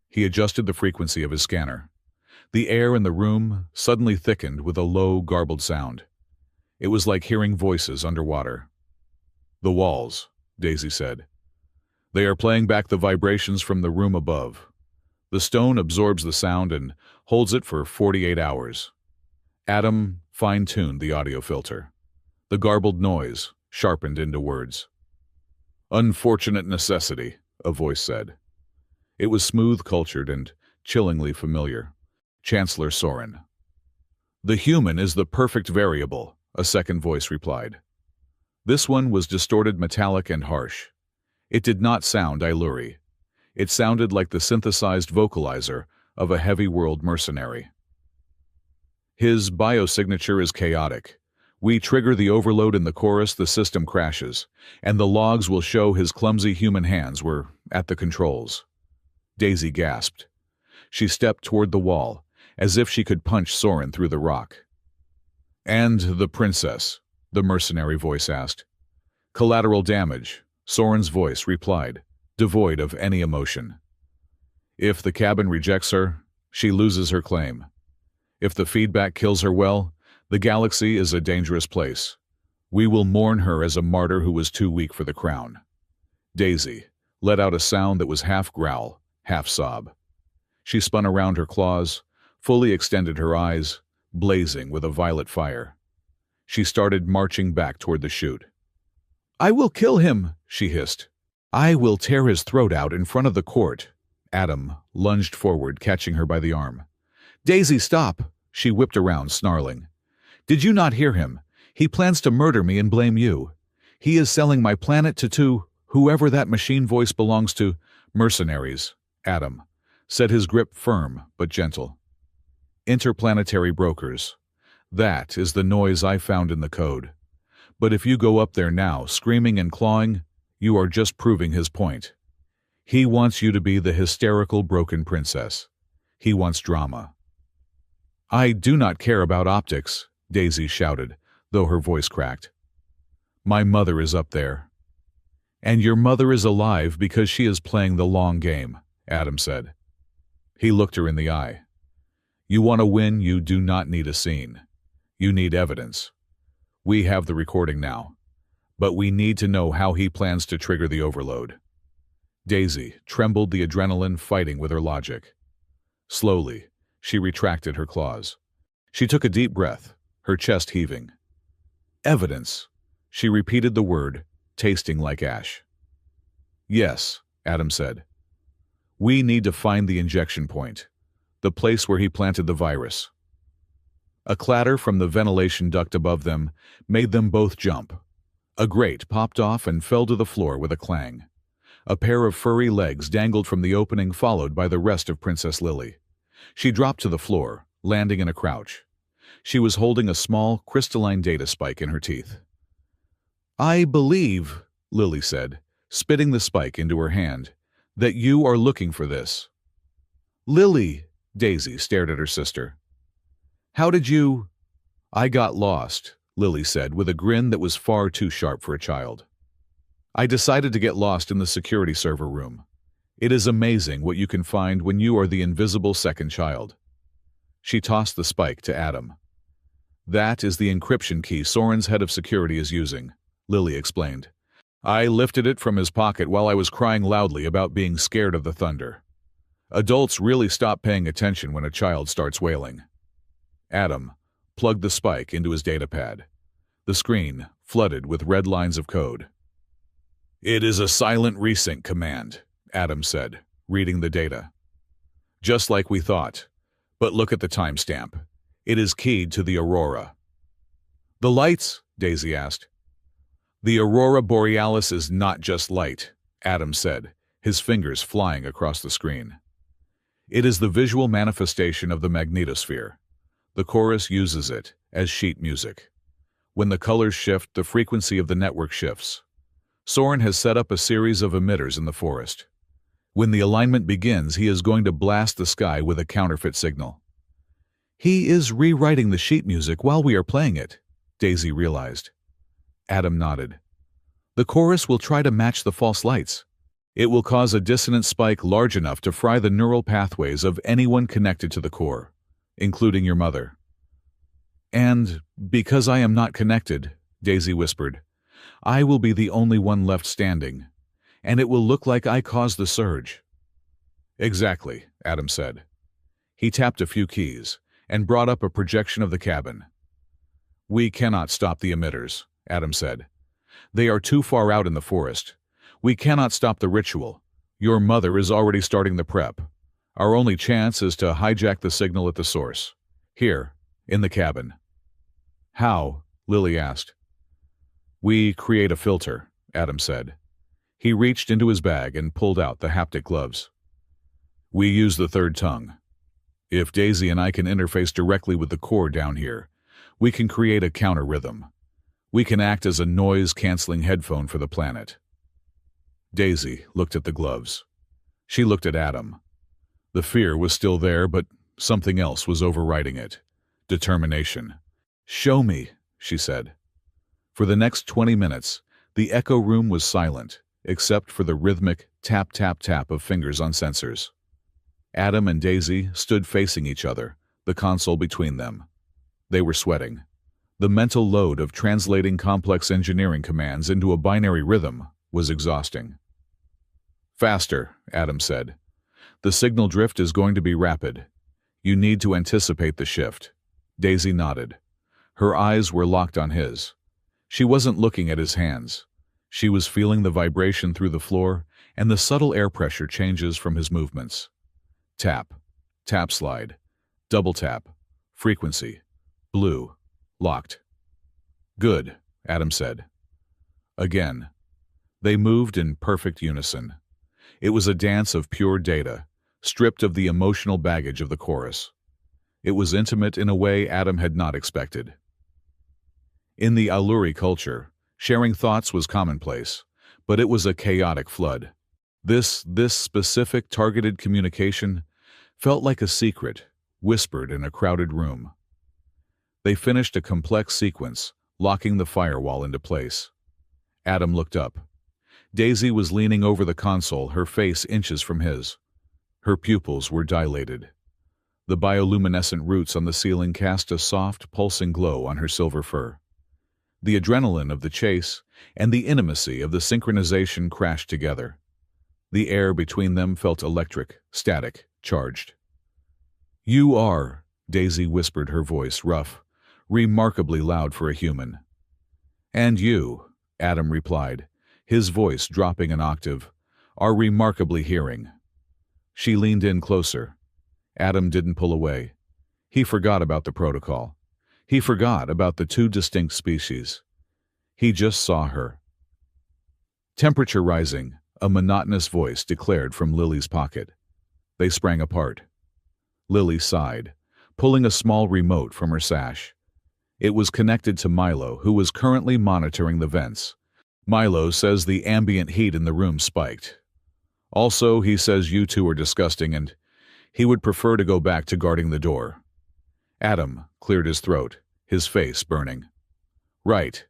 Speaker 1: He adjusted the frequency of his scanner. The air in the room suddenly thickened with a low, garbled sound. It was like hearing voices underwater. "The walls," Daisy said. "They are playing back the vibrations from the room above. The stone absorbs the sound and holds it for 48 hours. Adam fine-tuned the audio filter. The garbled noise sharpened into words. "Unfortunate necessity," a voice said. It was smooth, cultured, and chillingly familiar. Chancellor Soren. "The human is the perfect variable," a second voice replied. This one was distorted, metallic, and harsh. It did not sound Illyri. It sounded like the synthesized vocalizer of a heavy-world mercenary. "His biosignature is chaotic. We trigger the overload in the chorus, the system crashes, and the logs will show his clumsy human hands were at the controls." Daisy gasped. She stepped toward the wall, as if she could punch Soren through the rock. "And the princess?" the mercenary voice asked. "Collateral damage," Soren's voice replied, devoid of any emotion. "If the cabin rejects her, she loses her claim. If the feedback kills her, well, the galaxy is a dangerous place. We will mourn her as a martyr who was too weak for the crown." Daisy let out a sound that was half growl, half sob. She spun around, her claws fully extended, her eyes blazing with a violet fire. She started marching back toward the chute. "I will kill him," she hissed. "I will tear his throat out in front of the court." Adam lunged forward, catching her by the arm. "Daisy, stop!" She whipped around, snarling. "Did you not hear him? He plans to murder me and blame you. He is selling my planet to whoever that machine voice belongs to." "Mercenaries," Adam said, his grip firm but gentle. "Interplanetary brokers. That is the noise I found in the code. But if you go up there now, screaming and clawing, you are just proving his point. He wants you to be the hysterical, broken princess. He wants drama." "I do not care about optics," Daisy shouted, though her voice cracked. "My mother is up there." "And your mother is alive because she is playing the long game," Adam said. He looked her in the eye. "You want to win, you do not need a scene. You need evidence. We have the recording now, but we need to know how he plans to trigger the overload." Daisy trembled, the adrenaline fighting with her logic. Slowly, she retracted her claws. She took a deep breath, her chest heaving. "Evidence," she repeated the word, tasting like ash. "Yes," Adam said. "We need to find the injection point, the place where he planted the virus." A clatter from the ventilation duct above them made them both jump. A grate popped off and fell to the floor with a clang. A pair of furry legs dangled from the opening, followed by the rest of Princess Lily. She dropped to the floor, landing in a crouch. She was holding a small, crystalline data spike in her teeth. "I believe," Lily said, spitting the spike into her hand, "that you are looking for this." "Lily," Daisy stared at her sister. "How did you—" "I got lost," Lily said with a grin that was far too sharp for a child. "I decided to get lost in the security server room. It is amazing what you can find when you are the invisible second child." She tossed the spike to Adam. "That is the encryption key Soren's head of security is using," Lily explained. "I lifted it from his pocket while I was crying loudly about being scared of the thunder. Adults really stop paying attention when a child starts wailing." Adam plugged the spike into his datapad. The screen flooded with red lines of code. "It is a silent resync command," Adam said, reading the data. "Just like we thought. But look at the timestamp. It is keyed to the aurora." "The lights?" Daisy asked. "The aurora borealis is not just light," Adam said, his fingers flying across the screen. "It is the visual manifestation of the magnetosphere. The chorus uses it as sheet music. When the colors shift, the frequency of the network shifts. Soren has set up a series of emitters in the forest. When the alignment begins, he is going to blast the sky with a counterfeit signal." "He is rewriting the sheet music while we are playing it," Daisy realized. Adam nodded. "The chorus will try to match the false lights. It will cause a dissonant spike large enough to fry the neural pathways of anyone connected to the core, including your mother." "And because I am not connected," Daisy whispered, "I will be the only one left standing, and it will look like I caused the surge." "Exactly," Adam said. He tapped a few keys and brought up a projection of the cabin. "We cannot stop the emitters," Adam said. "They are too far out in the forest. We cannot stop the ritual. Your mother is already starting the prep. Our only chance is to hijack the signal at the source. Here, in the cabin." "How?" Lily asked. "We create a filter," Adam said. He reached into his bag and pulled out the haptic gloves. "We use the third tongue. If Daisy and I can interface directly with the core down here, we can create a counter rhythm. We can act as a noise-canceling headphone for the planet." Daisy looked at the gloves. She looked at Adam. The fear was still there, but something else was overriding it. Determination. "Show me," she said. For the next 20 minutes, the echo room was silent, except for the rhythmic tap-tap-tap of fingers on sensors. Adam and Daisy stood facing each other, the console between them. They were sweating. The mental load of translating complex engineering commands into a binary rhythm was exhausting. "Faster," Adam said. "The signal drift is going to be rapid. You need to anticipate the shift." Daisy nodded. Her eyes were locked on his. She wasn't looking at his hands. She was feeling the vibration through the floor and the subtle air pressure changes from his movements. Tap, tap slide, double tap, frequency, blue, locked. "Good," Adam said. Again. They moved in perfect unison. It was a dance of pure data, stripped of the emotional baggage of the chorus. It was intimate in a way Adam had not expected. In the Alluri culture, sharing thoughts was commonplace, but it was a chaotic flood. This specific targeted communication felt like a secret, whispered in a crowded room. They finished a complex sequence, locking the firewall into place. Adam looked up. Daisy was leaning over the console, her face inches from his. Her pupils were dilated. The bioluminescent roots on the ceiling cast a soft, pulsing glow on her silver fur. The adrenaline of the chase and the intimacy of the synchronization crashed together. The air between them felt electric, static, charged. "You are," Daisy whispered, her voice rough, remarkably loud for a human. "And you," Adam replied, his voice dropping an octave, "are remarkably hearing." She leaned in closer. Adam didn't pull away. He forgot about the protocol. He forgot about the two distinct species. He just saw her. Temperature rising, a monotonous voice declared from Lily's pocket. They sprang apart. Lily sighed, pulling a small remote from her sash. It was connected to Milo, who was currently monitoring the vents. Milo says the ambient heat in the room spiked. Also, he says you two are disgusting and he would prefer to go back to guarding the door. Adam cleared his throat, his face burning. Right.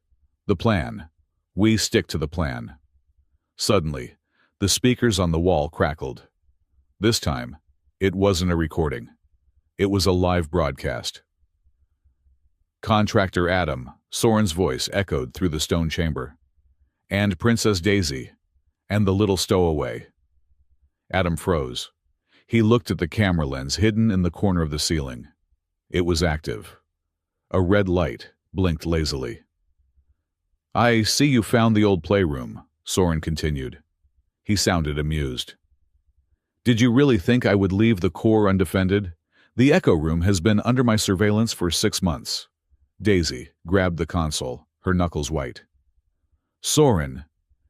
Speaker 1: The plan. We stick to the plan. Suddenly, the speakers on the wall crackled. This time, it wasn't a recording. It was a live broadcast. Contractor Adam, Soren's voice echoed through the stone chamber. And Princess Daisy. And the little stowaway. Adam froze. He looked at the camera lens hidden in the corner of the ceiling. It was active. A red light blinked lazily. I see you found the old playroom, Soren continued. He sounded amused. Did you really think I would leave the core undefended? The Echo Room has been under my surveillance for 6 months. Daisy grabbed the console, her knuckles white. Soren,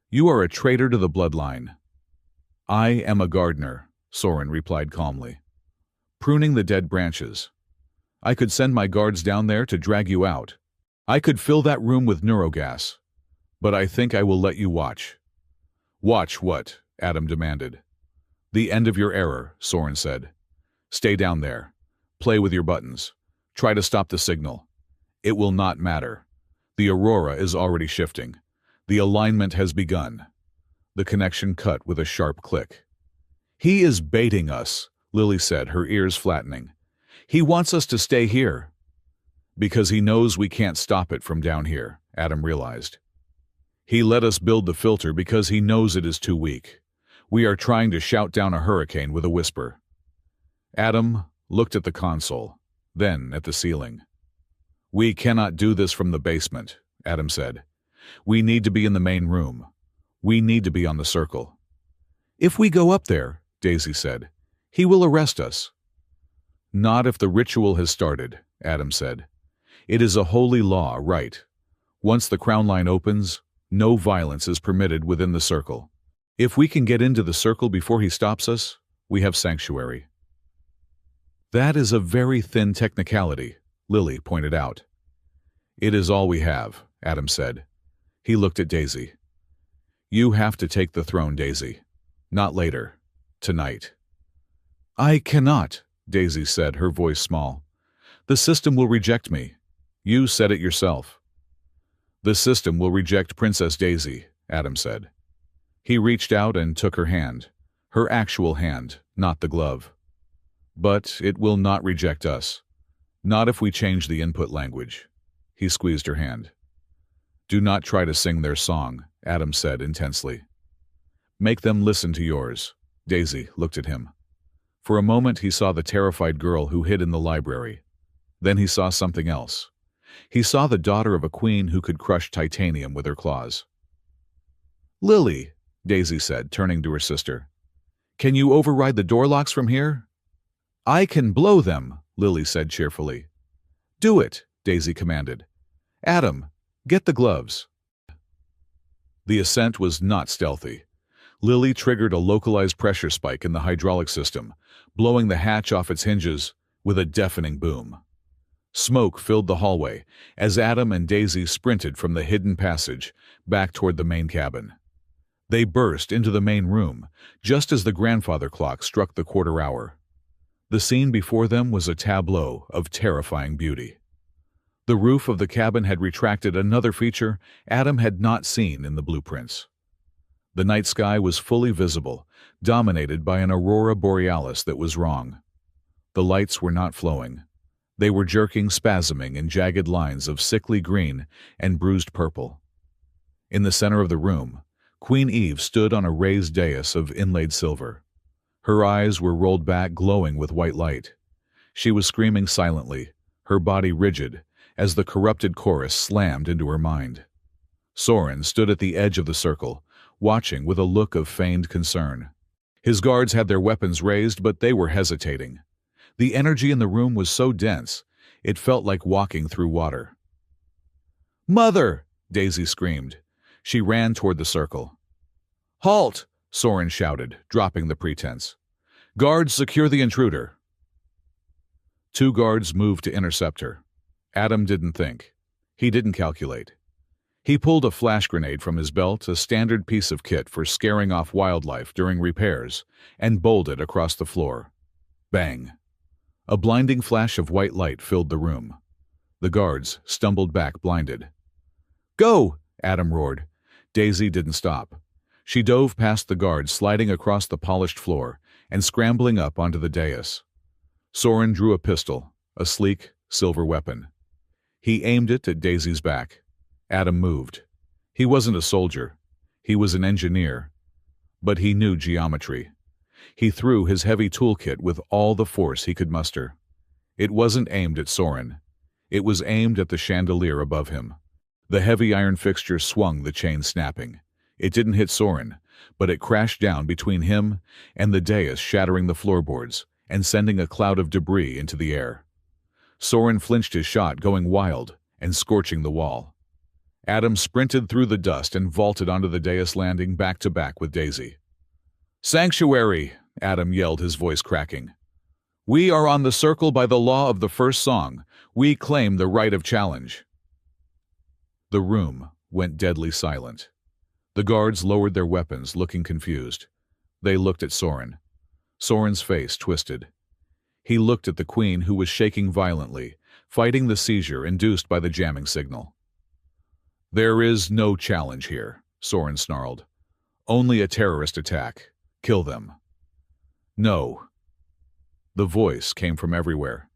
Speaker 1: you are a traitor to the bloodline. I am a gardener, Soren replied calmly. Pruning the dead branches. I could send my guards down there to drag you out. I could fill that room with neurogas. But I think I will let you watch. Watch what? Adam demanded. The end of your error, Soren said. Stay down there. Play with your buttons. Try to stop the signal. It will not matter. The aurora is already shifting. The alignment has begun. The connection cut with a sharp click. He is baiting us, Lily said, her ears flattening. He wants us to stay here. Because he knows we can't stop it from down here, Adam realized. He let us build the filter because he knows it is too weak. We are trying to shout down a hurricane with a whisper. Adam looked at the console, then at the ceiling. We cannot do this from the basement, Adam said. We need to be in the main room. We need to be on the circle. If we go up there, Daisy said, he will arrest us. Not if the ritual has started, Adam said. It is a holy law, right? Once the crown line opens, no violence is permitted within the circle. If we can get into the circle before he stops us, we have sanctuary. That is a very thin technicality, Lily pointed out. It is all we have, Adam said. He looked at Daisy. You have to take the throne, Daisy. Not later. Tonight. I cannot, Daisy said, her voice small. The system will reject me. You said it yourself. The system will reject Princess Daisy, Adam said. He reached out and took her hand, her actual hand, not the glove. But it will not reject us. Not if we change the input language. He squeezed her hand. Do not try to sing their song, Adam said intensely. Make them listen to yours. Daisy looked at him. For a moment he saw the terrified girl who hid in the library. Then he saw something else. He saw the daughter of a queen who could crush titanium with her claws. Lily, Daisy said, turning to her sister. Can you override the door locks from here? I can blow them, Lily said cheerfully. Do it, Daisy commanded. Adam, get the gloves. The ascent was not stealthy. Lily triggered a localized pressure spike in the hydraulic system, blowing the hatch off its hinges with a deafening boom. Smoke filled the hallway as Adam and Daisy sprinted from the hidden passage back toward the main cabin. They burst into the main room just as the grandfather clock struck the quarter hour. The scene before them was a tableau of terrifying beauty. The roof of the cabin had retracted, another feature Adam had not seen in the blueprints. The night sky was fully visible, dominated by an aurora borealis that was wrong. The lights were not flowing. They were jerking, spasming in jagged lines of sickly green and bruised purple. In the center of the room, Queen Eve stood on a raised dais of inlaid silver. Her eyes were rolled back, glowing with white light. She was screaming silently, her body rigid, as the corrupted chorus slammed into her mind. Soren stood at the edge of the circle, watching with a look of feigned concern. His guards had their weapons raised, but they were hesitating. The energy in the room was so dense, It felt like walking through water. "Mother!" Daisy screamed. She ran toward the circle. "Halt!" Soren shouted, dropping the pretense. "Guards, secure the intruder." 2 guards moved to intercept her. Adam didn't think. He didn't calculate. He pulled a flash grenade from his belt, a standard piece of kit for scaring off wildlife during repairs, and bowled it across the floor. Bang! A blinding flash of white light filled the room. The guards stumbled back blinded. "Go!" Adam roared. Daisy didn't stop. She dove past the guards, sliding across the polished floor and scrambling up onto the dais. Soren drew a pistol, a sleek, silver weapon. He aimed it at Daisy's back. Adam moved. He wasn't a soldier. He was an engineer. But he knew geometry. He threw his heavy toolkit with all the force he could muster. It wasn't aimed at Soren. It was aimed at the chandelier above him. The heavy iron fixture swung, the chain snapping. It didn't hit Soren, but it crashed down between him and the dais, shattering the floorboards and sending a cloud of debris into the air. Soren flinched his shot, going wild and scorching the wall. Adam sprinted through the dust and vaulted onto the dais, landing back to back with Daisy. "Sanctuary!" Adam yelled, his voice cracking. "We are on the circle by the law of the first song. We claim the right of challenge." The room went deadly silent. The guards lowered their weapons, looking confused. They looked at Soren. Soren's face twisted. He looked at the Queen, who was shaking violently, fighting the seizure induced by the jamming signal. "There is no challenge here," Soren snarled. "Only a terrorist attack. Kill them." "No." The voice came from everywhere.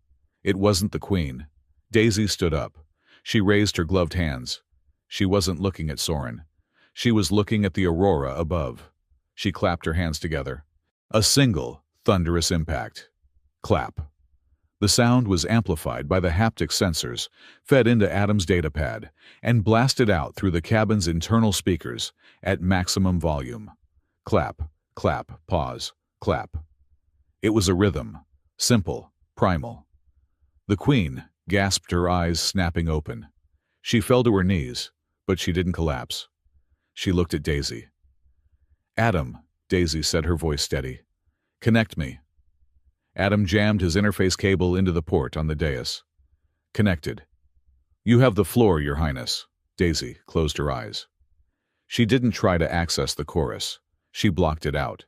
Speaker 1: It wasn't the Queen. Daisy stood up. She raised her gloved hands. She wasn't looking at Soren. She was looking at the aurora above. She clapped her hands together. A single, thunderous impact. Clap. The sound was amplified by the haptic sensors, fed into Adam's datapad, and blasted out through the cabin's internal speakers at maximum volume. Clap, clap, pause, clap. It was a rhythm, simple, primal. The Queen gasped, her eyes snapping open. She fell to her knees, but she didn't collapse. She looked at Daisy. "Adam," Daisy said, her voice steady. "Connect me." Adam jammed his interface cable into the port on the dais. "Connected." "You have the floor, Your Highness." Daisy closed her eyes. She didn't try to access the chorus. She blocked it out.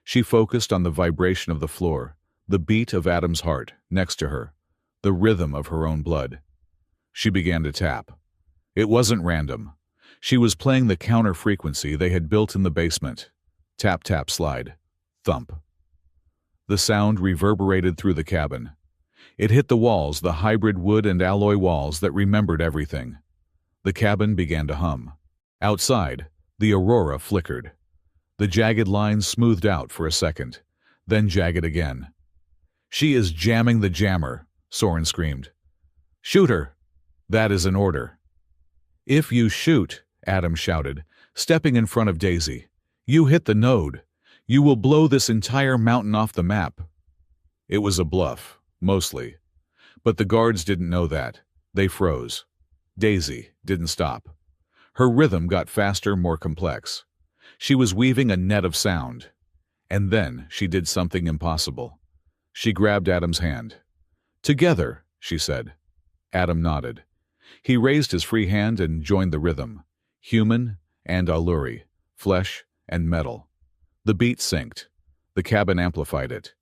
Speaker 1: She focused on the vibration of the floor, the beat of Adam's heart next to her, the rhythm of her own blood. She began to tap. It wasn't random. She was playing the counter frequency they had built in the basement. Tap, tap, slide. Thump. The sound reverberated through the cabin. It hit the walls, the hybrid wood and alloy walls that remembered everything. The cabin began to hum. Outside, the aurora flickered. The jagged lines smoothed out for a second, then jagged again. "She is jamming the jammer," Soren screamed. "Shoot her." "That is an order." "If you shoot," Adam shouted, stepping in front of Daisy, "you hit the node. You will blow this entire mountain off the map." It was a bluff, mostly. But the guards didn't know that. They froze. Daisy didn't stop. Her rhythm got faster, more complex. She was weaving a net of sound. And then she did something impossible. She grabbed Adam's hand. "Together," she said. Adam nodded. He raised his free hand and joined the rhythm. Human and alluri, flesh and metal. The beat synced. The cabin amplified it.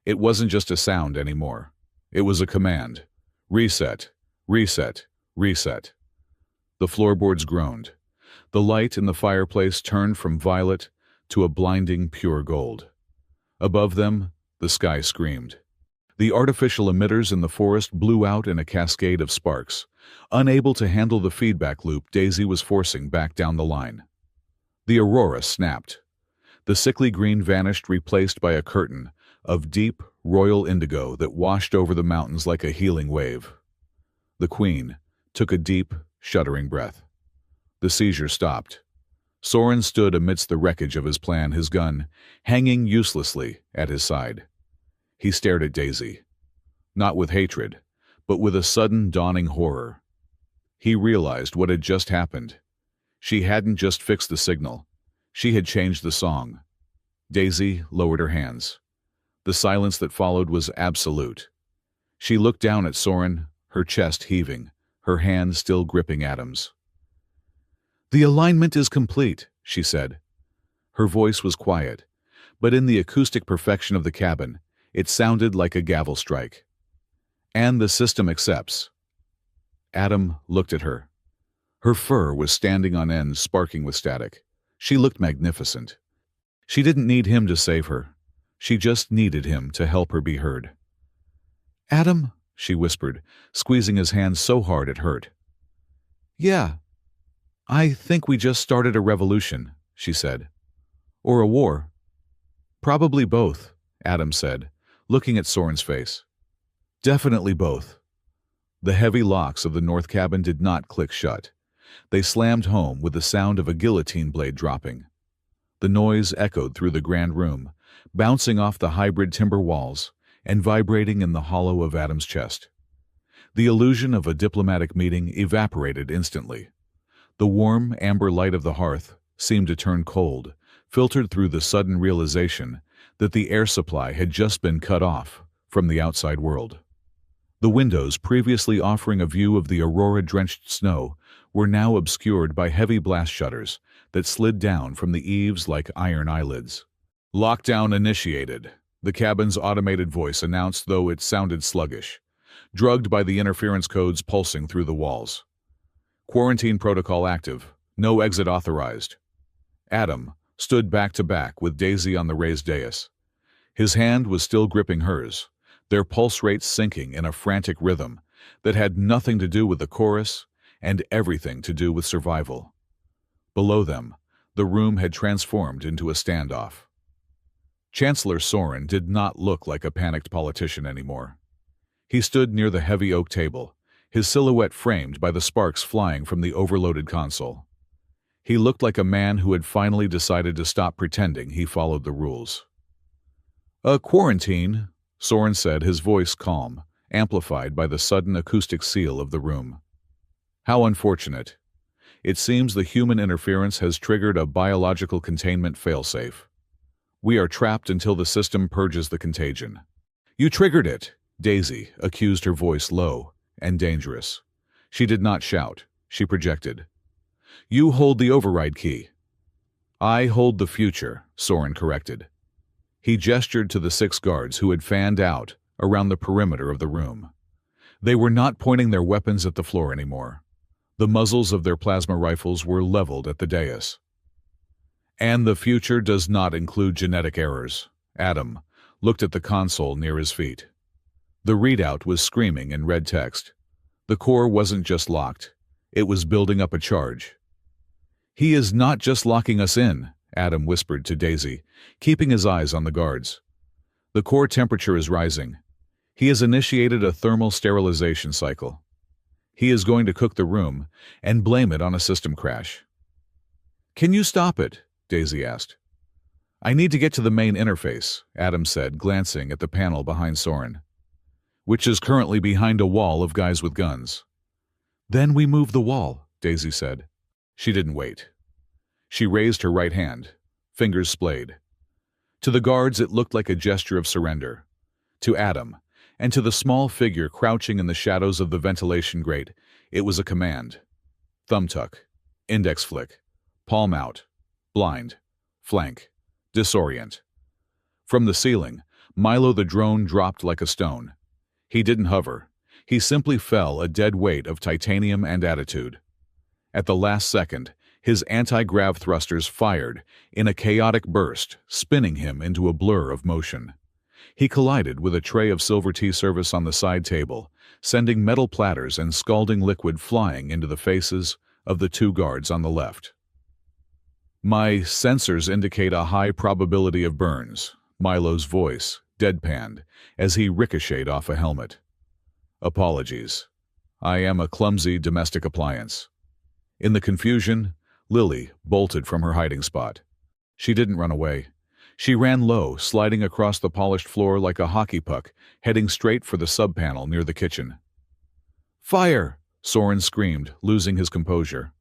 Speaker 1: It wasn't just a sound anymore. It was a command. Reset, reset, reset. The floorboards groaned. The light in the fireplace turned from violet to a blinding pure gold. Above them, the sky screamed. The artificial emitters in the forest blew out in a cascade of sparks, unable to handle the feedback loop Daisy was forcing back down the line. The aurora snapped. The sickly green vanished, replaced by a curtain of deep, royal indigo that washed over the mountains like a healing wave. The Queen took a deep, shuddering breath. The seizure stopped. Soren stood amidst the wreckage of his plan, his gun hanging uselessly at his side. He stared at Daisy. Not with hatred, but with a sudden dawning horror. He realized what had just happened. She hadn't just fixed the signal. She had changed the song. Daisy lowered her hands. The silence that followed was absolute. She looked down at Soren, her chest heaving, her hand still gripping Adam's. "The alignment is complete," she said. Her voice was quiet, but in the acoustic perfection of the cabin, it sounded like a gavel strike. "And the system accepts." Adam looked at her. Her fur was standing on end, sparking with static. She looked magnificent. She didn't need him to save her. She just needed him to help her be heard. "Adam," she whispered, squeezing his hand so hard it hurt. "Yeah. I think we just started a revolution," she said. "Or a war." "Probably both," Adam said, looking at Soren's face. "Definitely both." The heavy locks of the north cabin did not click shut. They slammed home with the sound of a guillotine blade dropping. The noise echoed through the grand room, bouncing off the hybrid timber walls and vibrating in the hollow of Adam's chest. The illusion of a diplomatic meeting evaporated instantly. The warm, amber light of the hearth seemed to turn cold, filtered through the sudden realization that the air supply had just been cut off from the outside world. The windows, previously offering a view of the aurora-drenched snow, were now obscured by heavy blast shutters that slid down from the eaves like iron eyelids. "Lockdown initiated," the cabin's automated voice announced, though it sounded sluggish, drugged by the interference codes pulsing through the walls. "Quarantine protocol active. No exit authorized." Adam stood back to back with Daisy on the raised dais. His hand was still gripping hers, their pulse rates syncing in a frantic rhythm that had nothing to do with the chorus and everything to do with survival. Below them, the room had transformed into a standoff. Chancellor Soren did not look like a panicked politician anymore. He stood near the heavy oak table, his silhouette framed by the sparks flying from the overloaded console. He looked like a man who had finally decided to stop pretending he followed the rules. "A quarantine," Soren said, his voice calm, amplified by the sudden acoustic seal of the room. "How unfortunate. It seems the human interference has triggered a biological containment failsafe. We are trapped until the system purges the contagion." "You triggered it," Daisy accused, her voice low and dangerous. She did not shout, she projected. "You hold the override key." "I hold the future," Soren corrected. He gestured to the 6 guards who had fanned out around the perimeter of the room. They were not pointing their weapons at the floor anymore. The muzzles of their plasma rifles were leveled at the dais. "And the future does not include genetic errors." Adam looked at the console near his feet. The readout was screaming in red text. The core wasn't just locked, it was building up a charge. "He is not just locking us in," Adam whispered to Daisy, keeping his eyes on the guards. "The core temperature is rising. He has initiated a thermal sterilization cycle. He is going to cook the room and blame it on a system crash." "Can you stop it?" Daisy asked. "I need to get to the main interface," Adam said, glancing at the panel behind Soren, "which is currently behind a wall of guys with guns." "Then we move the wall," Daisy said. She didn't wait. She raised her right hand, fingers splayed. To the guards it looked like a gesture of surrender. To Adam, and to the small figure crouching in the shadows of the ventilation grate, it was a command. Thumb tuck, index flick, palm out, blind, flank, disorient. From the ceiling, Milo the drone dropped like a stone. He didn't hover. He simply fell, a dead weight of titanium and attitude. At the last second, his anti-grav thrusters fired in a chaotic burst, spinning him into a blur of motion. He collided with a tray of silver tea service on the side table, sending metal platters and scalding liquid flying into the faces of the 2 guards on the left. "My sensors indicate a high probability of burns," Milo's voice deadpanned as he ricocheted off a helmet. "Apologies. I am a clumsy domestic appliance." In the confusion, Lily bolted from her hiding spot. She didn't run away. She ran low, sliding across the polished floor like a hockey puck, heading straight for the sub-panel near the kitchen. Fire! Soren screamed, losing his composure.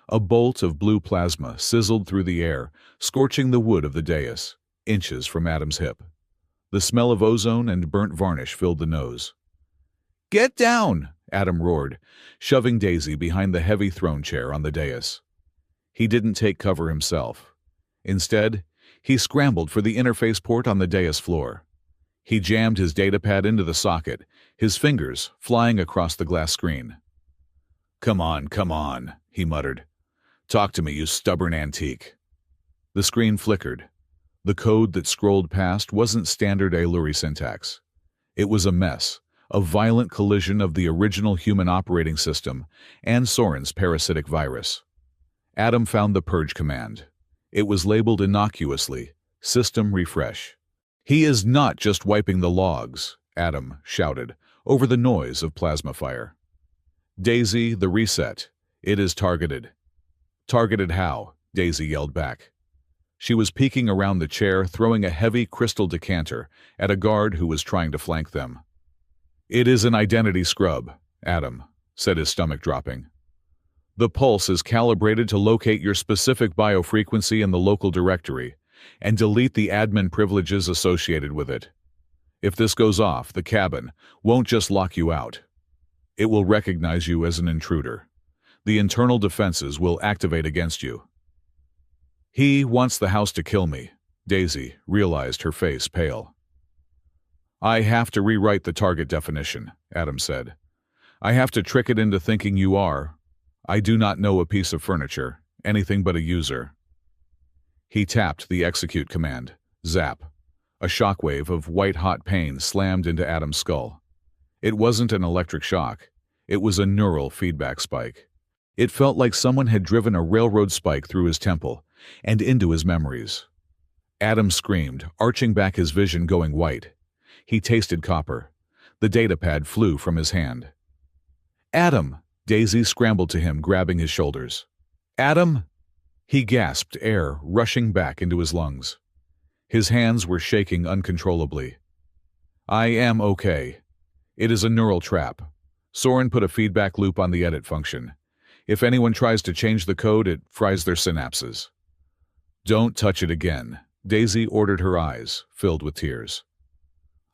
Speaker 1: A bolt of blue plasma sizzled through the air, scorching the wood of the dais, inches from Adam's hip. The smell of ozone and burnt varnish filled the nose. "Get down!" Adam roared, shoving Daisy behind the heavy throne chair on the dais. He didn't take cover himself. Instead, he scrambled for the interface port on the dais floor. He jammed his datapad into the socket, his fingers flying across the glass screen. Come on," he muttered. "Talk to me, you stubborn antique." The screen flickered. The code that scrolled past wasn't standard Ailuri syntax. It was a mess, a violent collision of the original human operating system and Soren's parasitic virus. Adam found the purge command. It was labeled innocuously, System Refresh. "He is not just wiping the logs," Adam shouted, over the noise of plasma fire. "Daisy, the reset. It is targeted." "Targeted how?" Daisy yelled back. She was peeking around the chair, throwing a heavy crystal decanter at a guard who was trying to flank them. "It is an identity scrub," Adam said, his stomach dropping. "The pulse is calibrated to locate your specific biofrequency in the local directory and delete the admin privileges associated with it. If this goes off, the cabin won't just lock you out. It will recognize you as an intruder. The internal defenses will activate against you." "He wants the house to kill me," Daisy realized, her face pale. "I have to rewrite the target definition," Adam said. "I have to trick it into thinking you are. I do not know a piece of furniture, anything but a user." He tapped the execute command. Zap. A shockwave of white-hot pain slammed into Adam's skull. It wasn't an electric shock. It was a neural feedback spike. It felt like someone had driven a railroad spike through his temple and into his memories. Adam screamed, arching back, his vision going white. He tasted copper. The datapad flew from his hand. "Adam!" Daisy scrambled to him, grabbing his shoulders. "Adam!" He gasped, air rushing back into his lungs. His hands were shaking uncontrollably. "I am okay. It is a neural trap. Soren put a feedback loop on the edit function. If anyone tries to change the code, it fries their synapses." "Don't touch it again," Daisy ordered, her eyes filled with tears.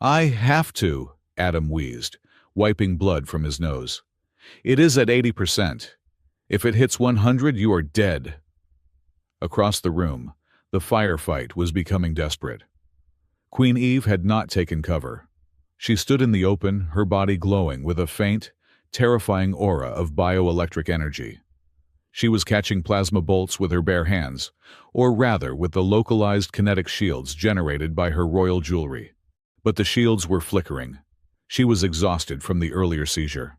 Speaker 1: "I have to," Adam wheezed, wiping blood from his nose. "It is at 80%. If it hits 100, you are dead." Across the room, the firefight was becoming desperate. Queen Eve had not taken cover. She stood in the open, her body glowing with a faint, terrifying aura of bioelectric energy. She was catching plasma bolts with her bare hands, or rather with the localized kinetic shields generated by her royal jewelry. But the shields were flickering. She was exhausted from the earlier seizure.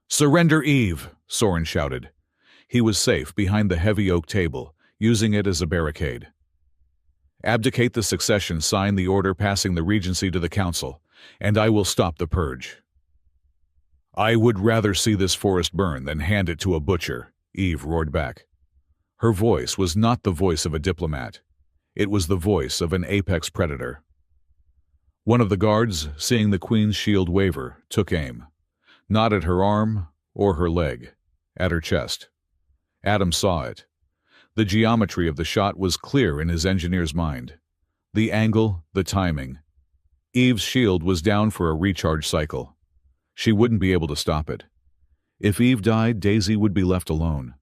Speaker 1: "Surrender, Eve!" Soren shouted. He was safe behind the heavy oak table, using it as a barricade. "Abdicate the succession, sign the order passing the regency to the council, and I will stop the purge." "I would rather see this forest burn than hand it to a butcher," Eve roared back. Her voice was not the voice of a diplomat. It was the voice of an apex predator. One of the guards, seeing the Queen's shield waver, took aim. Not at her arm or her leg, at her chest. Adam saw it. The geometry of the shot was clear in his engineer's mind. The angle, the timing. Eve's shield was down for a recharge cycle. She wouldn't be able to stop it. If Eve died, Daisy would be left alone.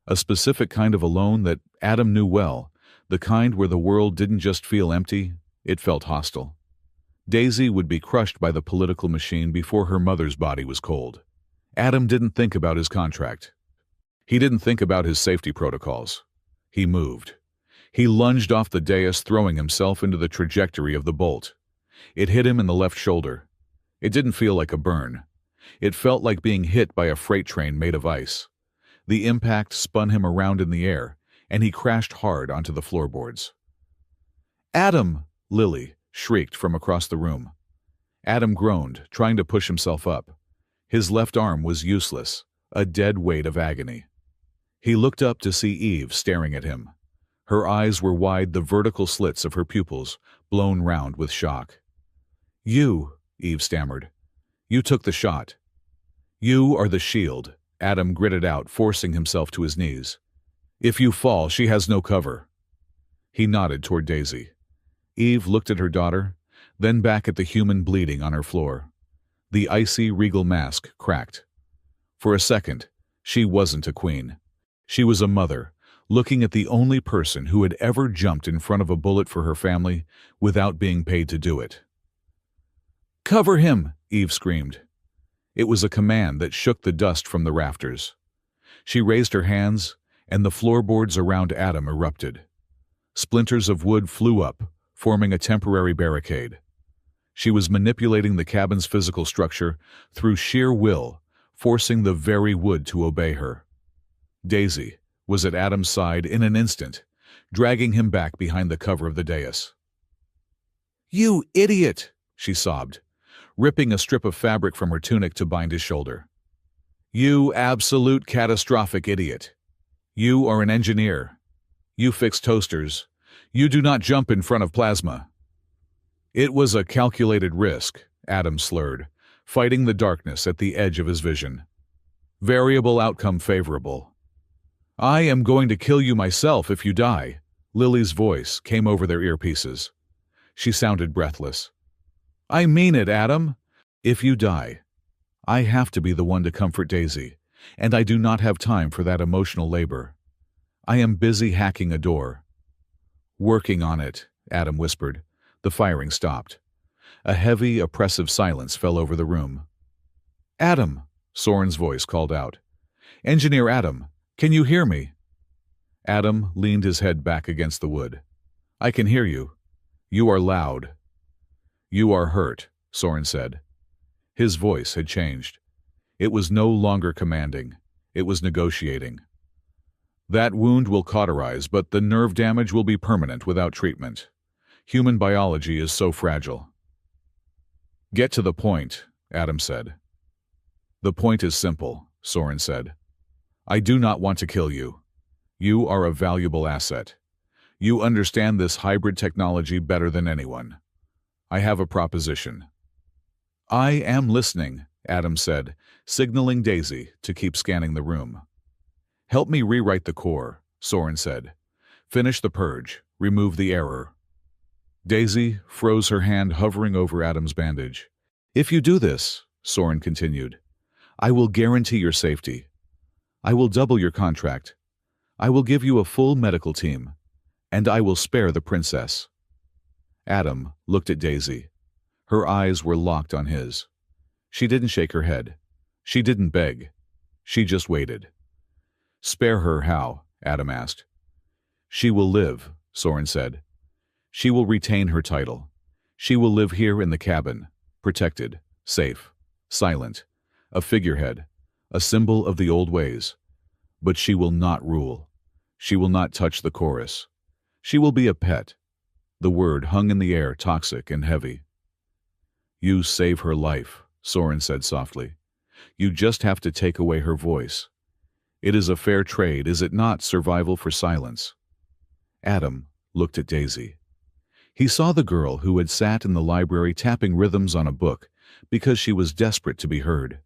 Speaker 1: A specific kind of alone that Adam knew well, the kind where the world didn't just feel empty, it felt hostile. Daisy would be crushed by the political machine before her mother's body was cold. Adam didn't think about his contract. He didn't think about his safety protocols. He moved. He lunged off the dais, throwing himself into the trajectory of the bolt. It hit him in the left shoulder. It didn't feel like a burn. It felt like being hit by a freight train made of ice. The impact spun him around in the air, and he crashed hard onto the floorboards. "Adam!" Lily shrieked from across the room. Adam groaned, trying to push himself up. His left arm was useless, a dead weight of agony. He looked up to see Eve staring at him. Her eyes were wide, the vertical slits of her pupils blown round with shock. "You," Eve stammered. "You took the shot." You are the shield, Adam gritted out, forcing himself to his knees. If you fall, she has no cover. He nodded toward Daisy. Eve looked at her daughter, then back at the human bleeding on her floor. The icy, regal mask cracked. For a second, she wasn't a queen. She was a mother, looking at the only person who had ever jumped in front of a bullet for her family without being paid to do it. "Cover him!" Eve screamed. It was a command that shook the dust from the rafters. She raised her hands, and the floorboards around Adam erupted. Splinters of wood flew up, forming a temporary barricade. She was manipulating the cabin's physical structure through sheer will, forcing the very wood to obey her. Daisy was at Adam's side in an instant, dragging him back behind the cover of the dais. "You idiot!" she sobbed, ripping a strip of fabric from her tunic to bind his shoulder. "You absolute catastrophic idiot. You are an engineer. You fix toasters. You do not jump in front of plasma." It was a calculated risk, Adam slurred, fighting the darkness at the edge of his vision. Variable outcome favorable. "I am going to kill you myself if you die," Lily's voice came over their earpieces. She sounded breathless. "I mean it, Adam. If you die, I have to be the one to comfort Daisy, and I do not have time for that emotional labor. I am busy hacking a door." "Working on it," Adam whispered. The firing stopped. A heavy, oppressive silence fell over the room. "Adam," Soren's voice called out. "Engineer Adam, can you hear me?" Adam leaned his head back against the wood. "I can hear you. You are loud." "You are hurt," Soren said. His voice had changed. It was no longer commanding. It was negotiating. "That wound will cauterize, but the nerve damage will be permanent without treatment. Human biology is so fragile." "Get to the point," Adam said. "The point is simple," Soren said. "I do not want to kill you. You are a valuable asset. You understand this hybrid technology better than anyone. I have a proposition." "I am listening," Adam said, signaling Daisy to keep scanning the room. "Help me rewrite the core," Soren said. "Finish the purge. Remove the error." Daisy froze, her hand hovering over Adam's bandage. "If you do this," Soren continued, "I will guarantee your safety. I will double your contract. I will give you a full medical team. And I will spare the princess." Adam looked at Daisy. Her eyes were locked on his. She didn't shake her head. She didn't beg. She just waited. "Spare her how?" Adam asked. "She will live," Soren said. "She will retain her title. She will live here in the cabin, protected, safe, silent, a figurehead, a symbol of the old ways. But she will not rule. She will not touch the chorus. She will be a pet." The word hung in the air, toxic and heavy. "You save her life," Soren said softly. "You just have to take away her voice. It is a fair trade, is it not? Survival for silence." Adam looked at Daisy. He saw the girl who had sat in the library tapping rhythms on a book because she was desperate to be heard.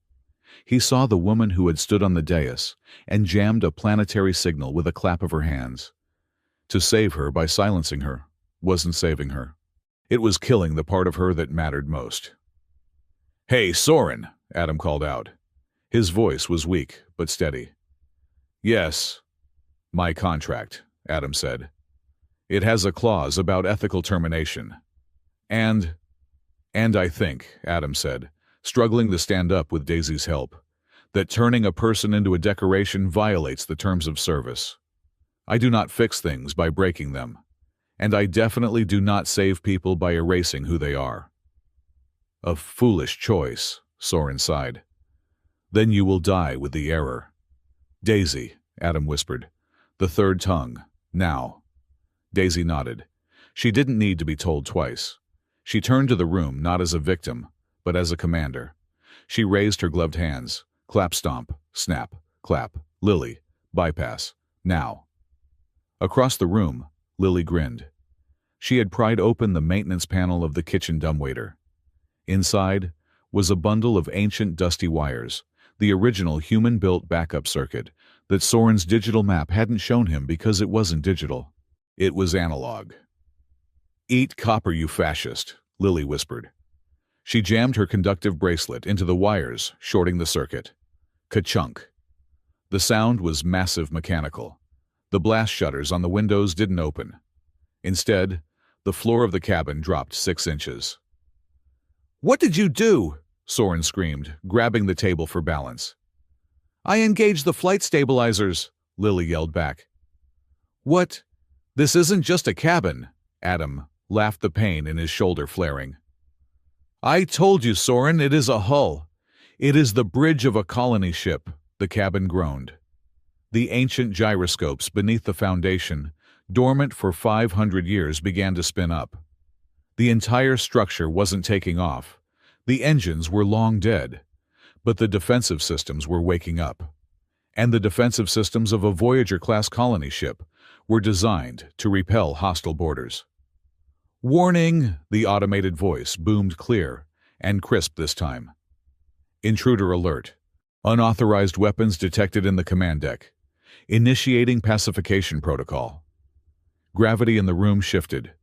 Speaker 1: He saw the woman who had stood on the dais and jammed a planetary signal with a clap of her hands. To save her by silencing her wasn't saving her. It was killing the part of her that mattered most. "Hey, Soren," Adam called out. His voice was weak but steady. "Yes, my contract," Adam said. "It has a clause about ethical termination. And I think," Adam said, struggling to stand up with Daisy's help, "that turning a person into a decoration violates the terms of service. I do not fix things by breaking them, and I definitely do not save people by erasing who they are." "A foolish choice," Soren sighed. "Then you will die with the error." "Daisy," Adam whispered. "The third tongue. Now." Daisy nodded. She didn't need to be told twice. She turned to the room not as a victim, but as a commander. She raised her gloved hands. Clap, stomp, snap, clap, Lily, bypass, now. Across the room, Lily grinned. She had pried open the maintenance panel of the kitchen dumbwaiter. Inside was a bundle of ancient dusty wires, the original human-built backup circuit that Soren's digital map hadn't shown him because it wasn't digital. It was analog. "Eat copper, you fascist," Lily whispered. She jammed her conductive bracelet into the wires, shorting the circuit. Ka-chunk. The sound was massive mechanical. The blast shutters on the windows didn't open. Instead, the floor of the cabin dropped 6 inches. "What did you do?" Soren screamed, grabbing the table for balance. "I engaged the flight stabilizers," Lily yelled back. "What? This isn't just a cabin," Adam laughed, the pain in his shoulder flaring. "I told you, Soren, it is a hull. It is the bridge of a colony ship," the cabin groaned. The ancient gyroscopes beneath the foundation, dormant for 500 years, began to spin up. The entire structure wasn't taking off. The engines were long dead, but the defensive systems were waking up. And the defensive systems of a Voyager-class colony ship were designed to repel hostile boarders. "Warning!" The automated voice boomed clear and crisp this time. "Intruder alert. Unauthorized weapons detected in the command deck. Initiating pacification protocol." Gravity in the room shifted.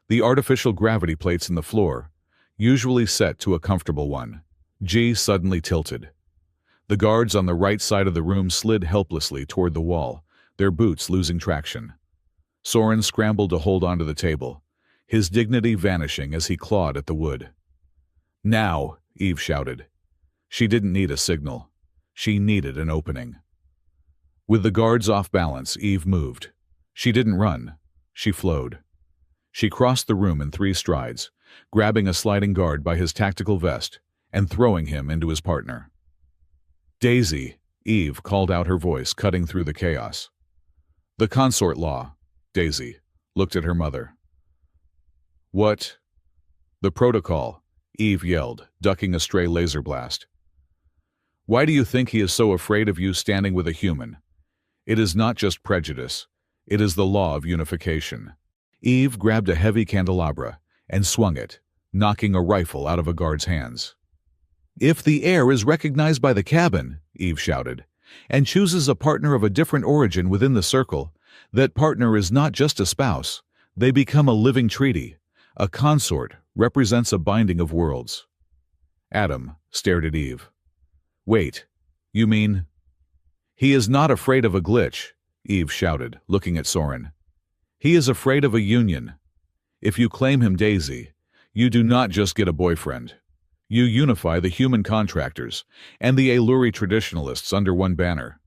Speaker 1: The artificial gravity plates in the floor, usually set to a comfortable 1G, suddenly tilted. The guards on the right side of the room slid helplessly toward the wall, their boots losing traction. Soren scrambled to hold onto the table, his dignity vanishing as he clawed at the wood. "Now!" Eve shouted. She didn't need a signal. She needed an opening. With the guards off balance, Eve moved. She didn't run. She flowed. She crossed the room in 3 strides, grabbing a sliding guard by his tactical vest and throwing him into his partner. "Daisy," Eve called out, her voice cutting through the chaos. "The consort law." Daisy looked at her mother. "What?" "The protocol," Eve yelled, ducking a stray laser blast. "Why do you think he is so afraid of you standing with a human? It is not just prejudice. It is the law of unification." Eve grabbed a heavy candelabra and swung it, knocking a rifle out of a guard's hands. "If the heir is recognized by the cabin," Eve shouted, "and chooses a partner of a different origin within the circle, that partner is not just a spouse. They become a living treaty. A consort represents a binding of worlds." Adam stared at Eve. "Wait, you mean—" "He is not afraid of a glitch," Eve shouted, looking at Soren. "He is afraid of a union. If you claim him, Daisy, you do not just get a boyfriend. You unify the human contractors and the Aeluri traditionalists under one banner.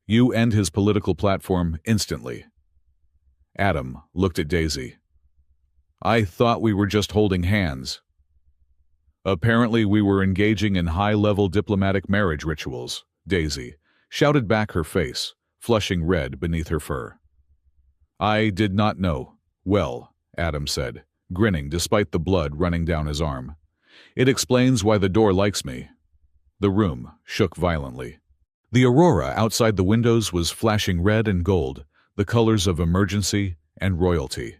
Speaker 1: You end his political platform instantly." Adam looked at Daisy. "I thought we were just holding hands." "Apparently we were engaging in high-level diplomatic marriage rituals," Daisy shouted back, her face flushing red beneath her fur. "I did not know." "Well," Adam said, grinning despite the blood running down his arm, "it explains why the door likes me." The room shook violently. The aurora outside the windows was flashing red and gold, the colors of emergency and royalty.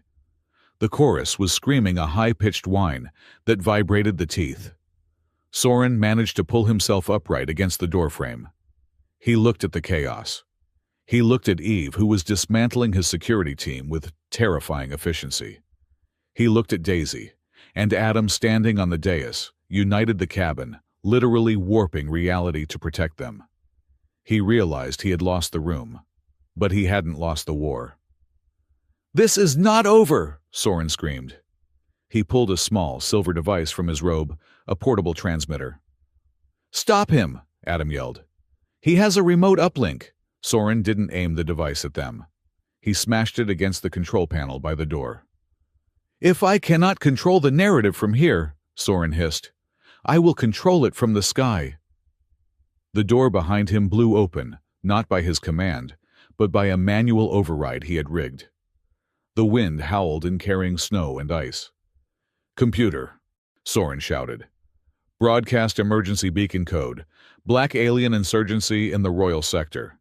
Speaker 1: The chorus was screaming a high-pitched whine that vibrated the teeth. Soren managed to pull himself upright against the doorframe. He looked at the chaos. He looked at Eve, who was dismantling his security team with terrifying efficiency. He looked at Daisy, and Adam standing on the dais, united the cabin, literally warping reality to protect them. He realized he had lost the room, but he hadn't lost the war. "This is not over!" Soren screamed. He pulled a small silver device from his robe, a portable transmitter. "Stop him!" Adam yelled. "He has a remote uplink." Soren didn't aim the device at them. He smashed it against the control panel by the door. "If I cannot control the narrative from here," Soren hissed, "I will control it from the sky." The door behind him blew open, not by his command, but by a manual override he had rigged. The wind howled in carrying snow and ice. "Computer," Soren shouted. "Broadcast emergency beacon code. Black alien insurgency in the royal sector.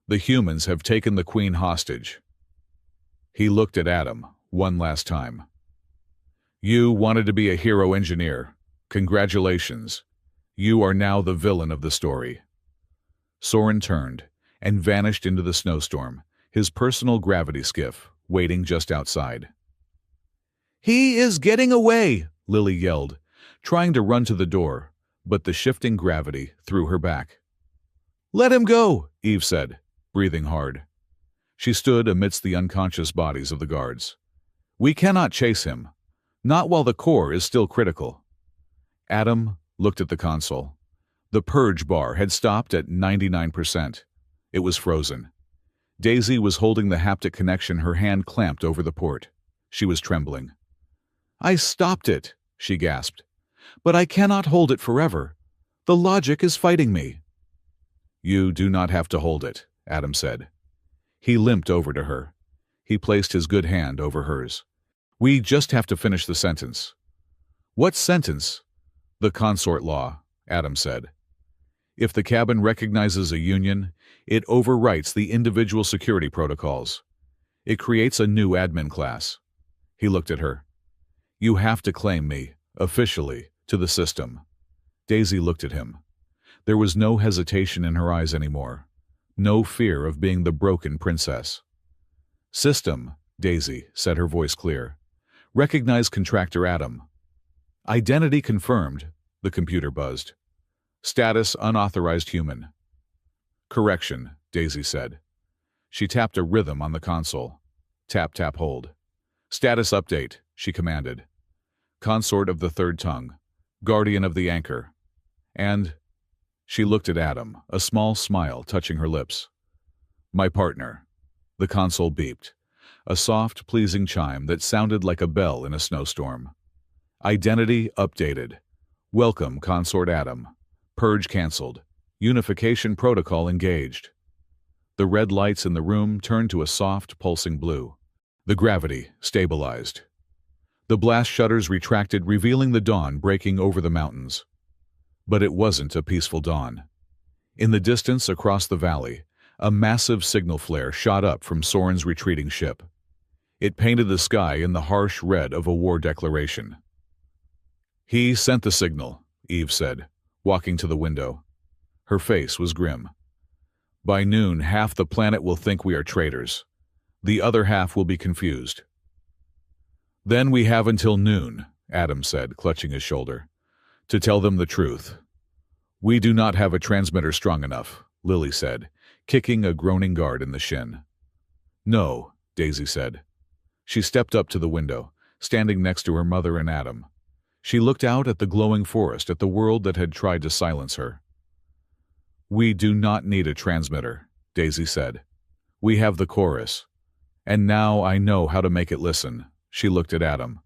Speaker 1: The humans have taken the Queen hostage." He looked at Adam one last time. "You wanted to be a hero engineer. Congratulations. You are now the villain of the story." Soren turned and vanished into the snowstorm, his personal gravity skiff waiting just outside. "He is getting away!" Lily yelled, trying to run to the door, but the shifting gravity threw her back. "Let him go," Eve said, breathing hard. She stood amidst the unconscious bodies of the guards. "We cannot chase him. Not while the core is still critical." Adam looked at the console. The purge bar had stopped at 99%. It was frozen. Daisy was holding the haptic connection, her hand clamped over the port. She was trembling. "I stopped it," she gasped. "But I cannot hold it forever. The logic is fighting me." "You do not have to hold it," Adam said. He limped over to her. He placed his good hand over hers. "We just have to finish the sentence." "What sentence?" "The consort law," Adam said. "If the cabin recognizes a union, it overwrites the individual security protocols. It creates a new admin class." He looked at her. "You have to claim me, officially, to the system." Daisy looked at him. There was no hesitation in her eyes anymore. No fear of being the broken princess. "System," Daisy said, her voice clear. "Recognize contractor Adam." "Identity confirmed," the computer buzzed. "Status unauthorized human." "Correction," Daisy said. She tapped a rhythm on the console. Tap, tap, hold. "Status update," she commanded. "Consort of the third tongue. Guardian of the anchor. And..." She looked at Adam, a small smile touching her lips. "My partner." The console beeped. A soft, pleasing chime that sounded like a bell in a snowstorm. "Identity updated. Welcome, Consort Adam. Purge canceled. Unification protocol engaged." The red lights in the room turned to a soft, pulsing blue. The gravity stabilized. The blast shutters retracted, revealing the dawn breaking over the mountains. But it wasn't a peaceful dawn. In the distance across the valley, a massive signal flare shot up from Soren's retreating ship. It painted the sky in the harsh red of a war declaration. "He sent the signal," Eve said, walking to the window. Her face was grim. "By noon, half the planet will think we are traitors. The other half will be confused." "Then we have until noon," Adam said, clutching his shoulder, "to tell them the truth." "We do not have a transmitter strong enough," Lily said, kicking a groaning guard in the shin. "No," Daisy said. She stepped up to the window, standing next to her mother and Adam. She looked out at the glowing forest, at the world that had tried to silence her. "We do not need a transmitter," Daisy said. "We have the chorus. And now I know how to make it listen." She looked at Adam.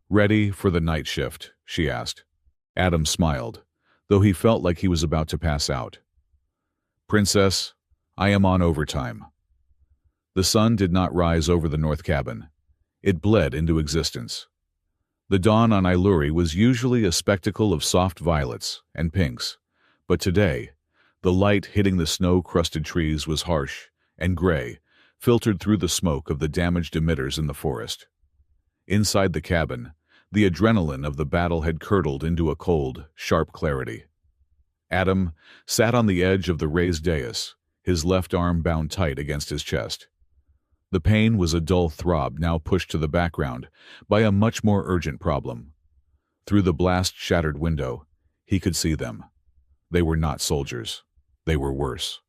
Speaker 1: "Ready for the night shift?" she asked. Adam smiled, though he felt like he was about to pass out. "Princess, I am on overtime." The sun did not rise over the north cabin. It bled into existence. The dawn on Iluri was usually a spectacle of soft violets and pinks, but today, the light hitting the snow-crusted trees was harsh and gray, filtered through the smoke of the damaged emitters in the forest. Inside the cabin, the adrenaline of the battle had curdled into a cold, sharp clarity. Adam sat on the edge of the raised dais, his left arm bound tight against his chest. The pain was a dull throb now pushed to the background by a much more urgent problem. Through the blast-shattered window, he could see them. They were not soldiers. They were worse.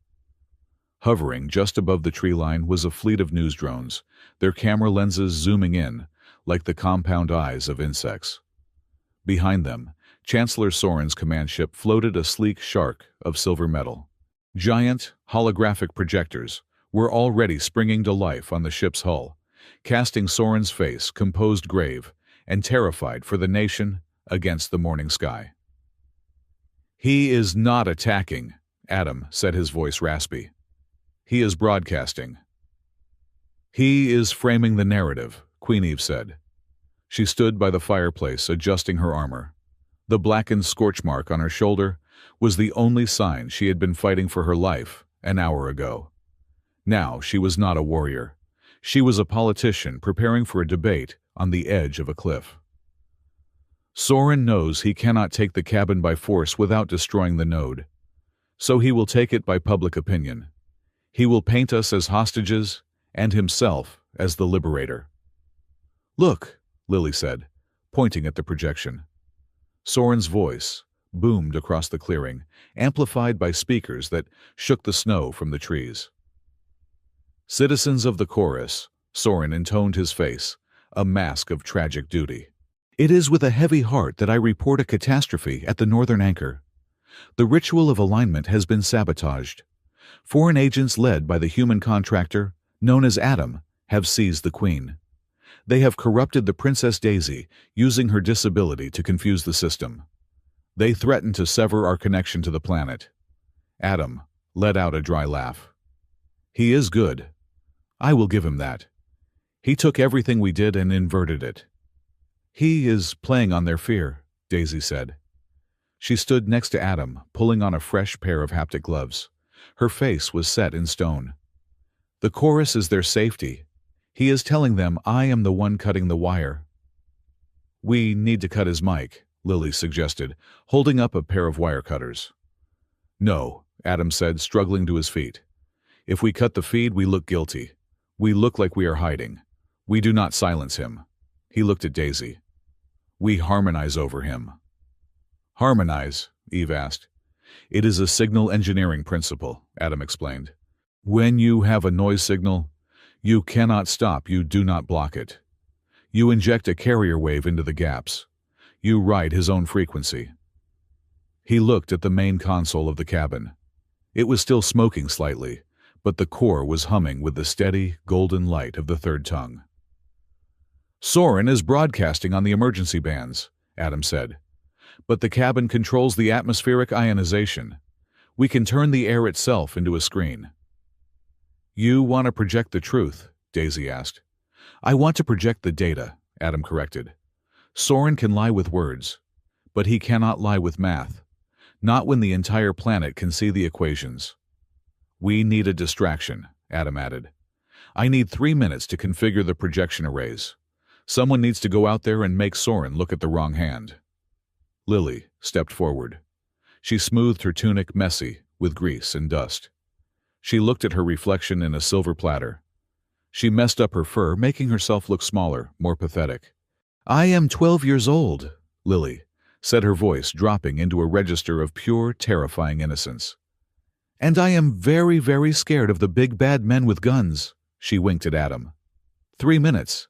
Speaker 1: Hovering just above the tree line was a fleet of news drones, their camera lenses zooming in, like the compound eyes of insects. Behind them, Chancellor Soren's command ship floated a sleek shark of silver metal. Giant, holographic projectors were already springing to life on the ship's hull, casting Soren's face composed, grave, and terrified for the nation against the morning sky. "He is not attacking," Adam said, his voice raspy. "He is broadcasting." "He is framing the narrative," Queen Eve said. She stood by the fireplace, adjusting her armor. The blackened scorch mark on her shoulder was the only sign she had been fighting for her life an hour ago. Now she was not a warrior. She was a politician preparing for a debate on the edge of a cliff. "Soren knows he cannot take the cabin by force without destroying the node." So he will take it by public opinion. He will paint us as hostages and himself as the liberator. Look, Lily said, pointing at the projection. Soren's voice boomed across the clearing, amplified by speakers that shook the snow from the trees. Citizens of the chorus, Soren intoned his face, a mask of tragic duty. It is with a heavy heart that I report a catastrophe at the northern anchor. The ritual of alignment has been sabotaged. Foreign agents led by the human contractor, known as Adam, have seized the Queen. They have corrupted the Princess Daisy, using her disability to confuse the system. They threaten to sever our connection to the planet. Adam let out a dry laugh. He is good. I will give him that. He took everything we did and inverted it. He is playing on their fear, Daisy said. She stood next to Adam, pulling on a fresh pair of haptic gloves. Her face was set in stone. The chorus is their safety. He is telling them I am the one cutting the wire. We need to cut his mic, Lily suggested, holding up a pair of wire cutters. No, Adam said, struggling to his feet. If we cut the feed, we look guilty. We look like we are hiding. We do not silence him. He looked at Daisy. We harmonize over him. Harmonize? Eve asked. It is a signal engineering principle, Adam explained. When you have a noise signal, you cannot stop, you do not block it. You inject a carrier wave into the gaps. You ride his own frequency. He looked at the main console of the cabin. It was still smoking slightly, but the core was humming with the steady, golden light of the third tongue. Soren is broadcasting on the emergency bands, Adam said. But the cabin controls the atmospheric ionization. We can turn the air itself into a screen. You want to project the truth? Daisy asked. I want to project the data, Adam corrected. Soren can lie with words, but he cannot lie with math. Not when the entire planet can see the equations. We need a distraction, Adam added. I need 3 minutes to configure the projection arrays. Someone needs to go out there and make Soren look at the wrong hand. Lily stepped forward. She smoothed her tunic messy with grease and dust. She looked at her reflection in a silver platter. She messed up her fur, making herself look smaller, more pathetic. I am 12 years old, Lily said, her voice dropping into a register of pure, terrifying innocence. And I am very, very scared of the big bad men with guns, she winked at Adam. 3 minutes.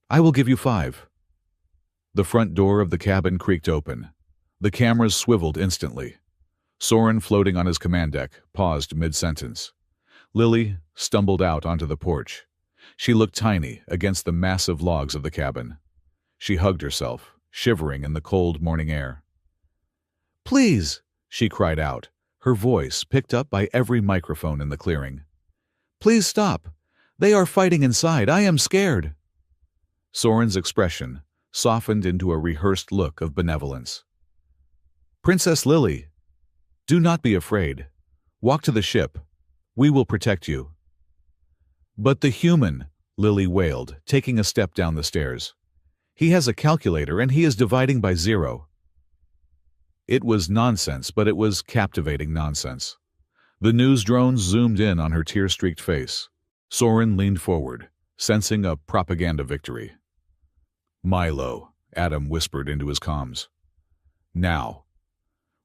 Speaker 1: I will give you 5. The front door of the cabin creaked open. The cameras swiveled instantly. Soren, floating on his command deck, paused mid-sentence. Lily stumbled out onto the porch. She looked tiny against the massive logs of the cabin. She hugged herself, shivering in the cold morning air. Please, she cried out, her voice picked up by every microphone in the clearing. Please stop. They are fighting inside. I am scared. Soren's expression softened into a rehearsed look of benevolence. Princess Lily, do not be afraid. Walk to the ship. We will protect you. But the human, Lily wailed, taking a step down the stairs. He has a calculator and he is dividing by 0. It was nonsense, but it was captivating nonsense. The news drones zoomed in on her tear-streaked face. Soren leaned forward, sensing a propaganda victory. Milo, Adam whispered into his comms. Now.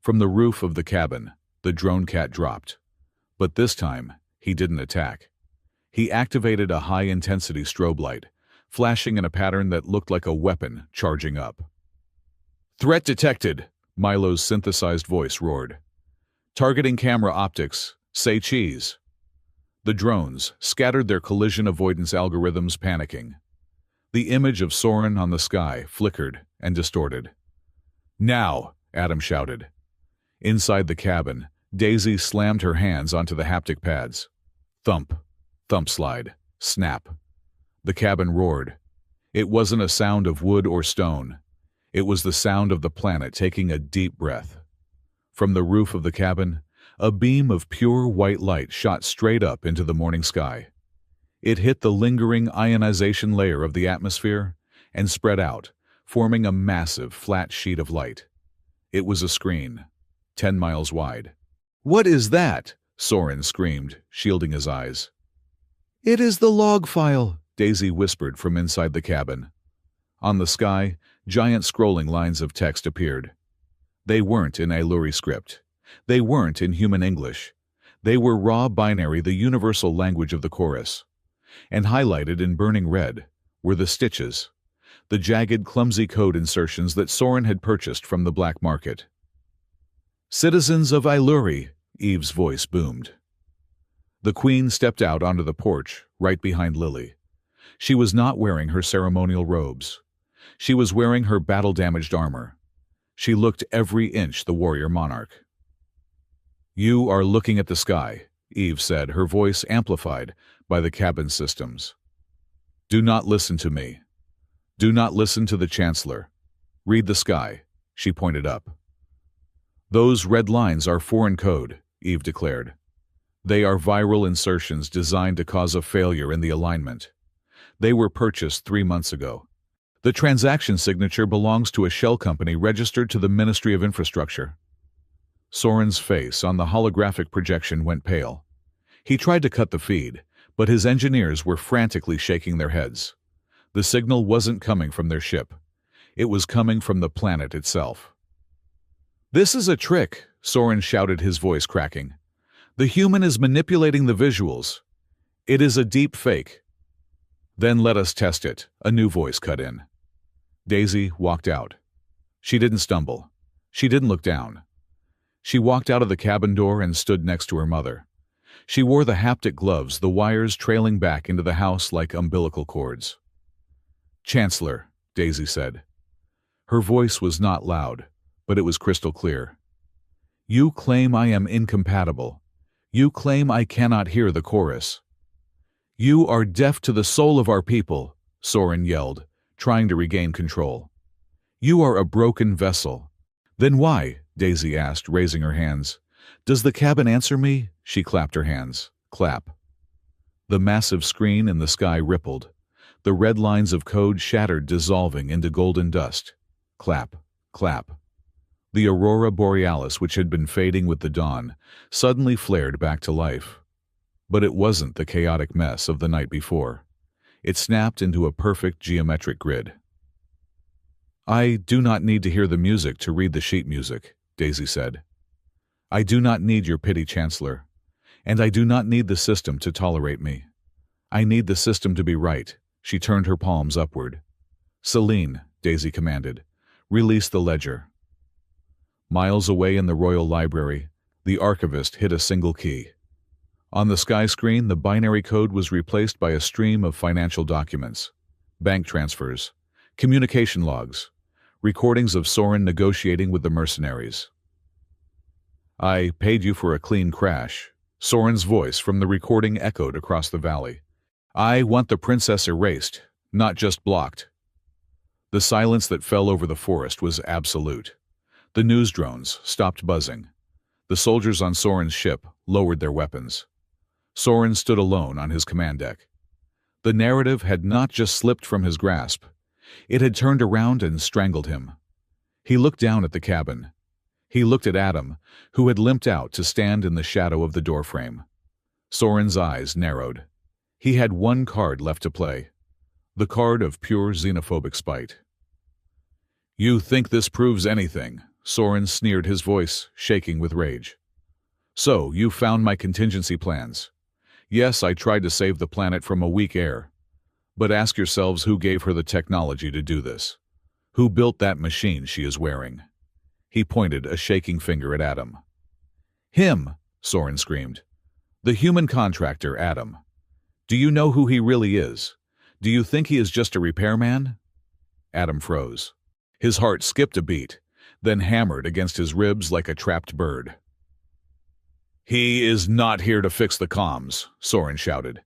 Speaker 1: From the roof of the cabin, the drone cat dropped. But this time, he didn't attack. He activated a high-intensity strobe light, flashing in a pattern that looked like a weapon charging up. Threat detected, Milo's synthesized voice roared. Targeting camera optics, say cheese. The drones scattered their collision avoidance algorithms, panicking. The image of Soren on the sky flickered and distorted. Now, Adam shouted. Inside the cabin, Daisy slammed her hands onto the haptic pads. Thump, thump slide, snap. The cabin roared. It wasn't a sound of wood or stone. It was the sound of the planet taking a deep breath. From the roof of the cabin, a beam of pure white light shot straight up into the morning sky. It hit the lingering ionization layer of the atmosphere and spread out, forming a massive, flat sheet of light. It was a screen, 10 miles wide. "What is that?" Soren screamed, shielding his eyes. "It is the log file," Daisy whispered from inside the cabin. On the sky, giant scrolling lines of text appeared. They weren't in Ailuri script. They weren't in human English. They were raw binary, the universal language of the chorus. And highlighted in burning red were the stitches, the jagged, clumsy code insertions that Soren had purchased from the black market. "Citizens of Ailuri," Eve's voice boomed. The queen stepped out onto the porch, right behind Lily. She was not wearing her ceremonial robes. She was wearing her battle-damaged armor. She looked every inch the warrior monarch. "You are looking at the sky," Eve said, her voice amplified by the cabin systems. "Do not listen to me. Do not listen to the Chancellor. Read the sky," she pointed up. "Those red lines are foreign code," Eve declared. "They are viral insertions designed to cause a failure in the alignment. They were purchased 3 months ago. The transaction signature belongs to a shell company registered to the Ministry of Infrastructure." Soren's face on the holographic projection went pale. He tried to cut the feed, but his engineers were frantically shaking their heads. The signal wasn't coming from their ship. It was coming from the planet itself. "This is a trick," Soren shouted, his voice cracking. "The human is manipulating the visuals. It is a deep fake." "Then let us test it," a new voice cut in. Daisy walked out. She didn't stumble. She didn't look down. She walked out of the cabin door and stood next to her mother. She wore the haptic gloves, the wires trailing back into the house like umbilical cords. "Chancellor," Daisy said. Her voice was not loud, but it was crystal clear. "You claim I am incompatible. You claim I cannot hear the chorus. You are deaf to the soul of our people," Soren yelled, trying to regain control. "You are a broken vessel." "Then why?" Daisy asked, raising her hands. "Does the cabin answer me?" She clapped her hands. Clap. The massive screen in the sky rippled. The red lines of code shattered, dissolving into golden dust. Clap. Clap. The aurora borealis, which had been fading with the dawn, suddenly flared back to life. But it wasn't the chaotic mess of the night before. It snapped into a perfect geometric grid. "I do not need to hear the music to read the sheet music," Daisy said. "I do not need your pity, Chancellor. And I do not need the system to tolerate me. I need the system to be right." She turned her palms upward. "Celine," Daisy commanded, "release the ledger." Miles away in the Royal Library, the archivist hit a single key. On the sky screen, the binary code was replaced by a stream of financial documents, bank transfers, communication logs, recordings of Soren negotiating with the mercenaries. "I paid you for a clean crash," Soren's voice from the recording echoed across the valley. "I want the princess erased, not just blocked." The silence that fell over the forest was absolute. The news drones stopped buzzing. The soldiers on Soren's ship lowered their weapons. Soren stood alone on his command deck. The narrative had not just slipped from his grasp. It had turned around and strangled him. He looked down at the cabin. He looked at Adam, who had limped out to stand in the shadow of the doorframe. Soren's eyes narrowed. He had one card left to play. The card of pure xenophobic spite. "You think this proves anything?" Soren sneered, his voice shaking with rage. "So, you found my contingency plans. Yes, I tried to save the planet from a weak heir. But ask yourselves who gave her the technology to do this. Who built that machine she is wearing?" He pointed a shaking finger at Adam. "Him!" Soren screamed. "The human contractor, Adam. Do you know who he really is? Do you think he is just a repairman?" Adam froze. His heart skipped a beat, then hammered against his ribs like a trapped bird. "He is not here to fix the comms," Soren shouted.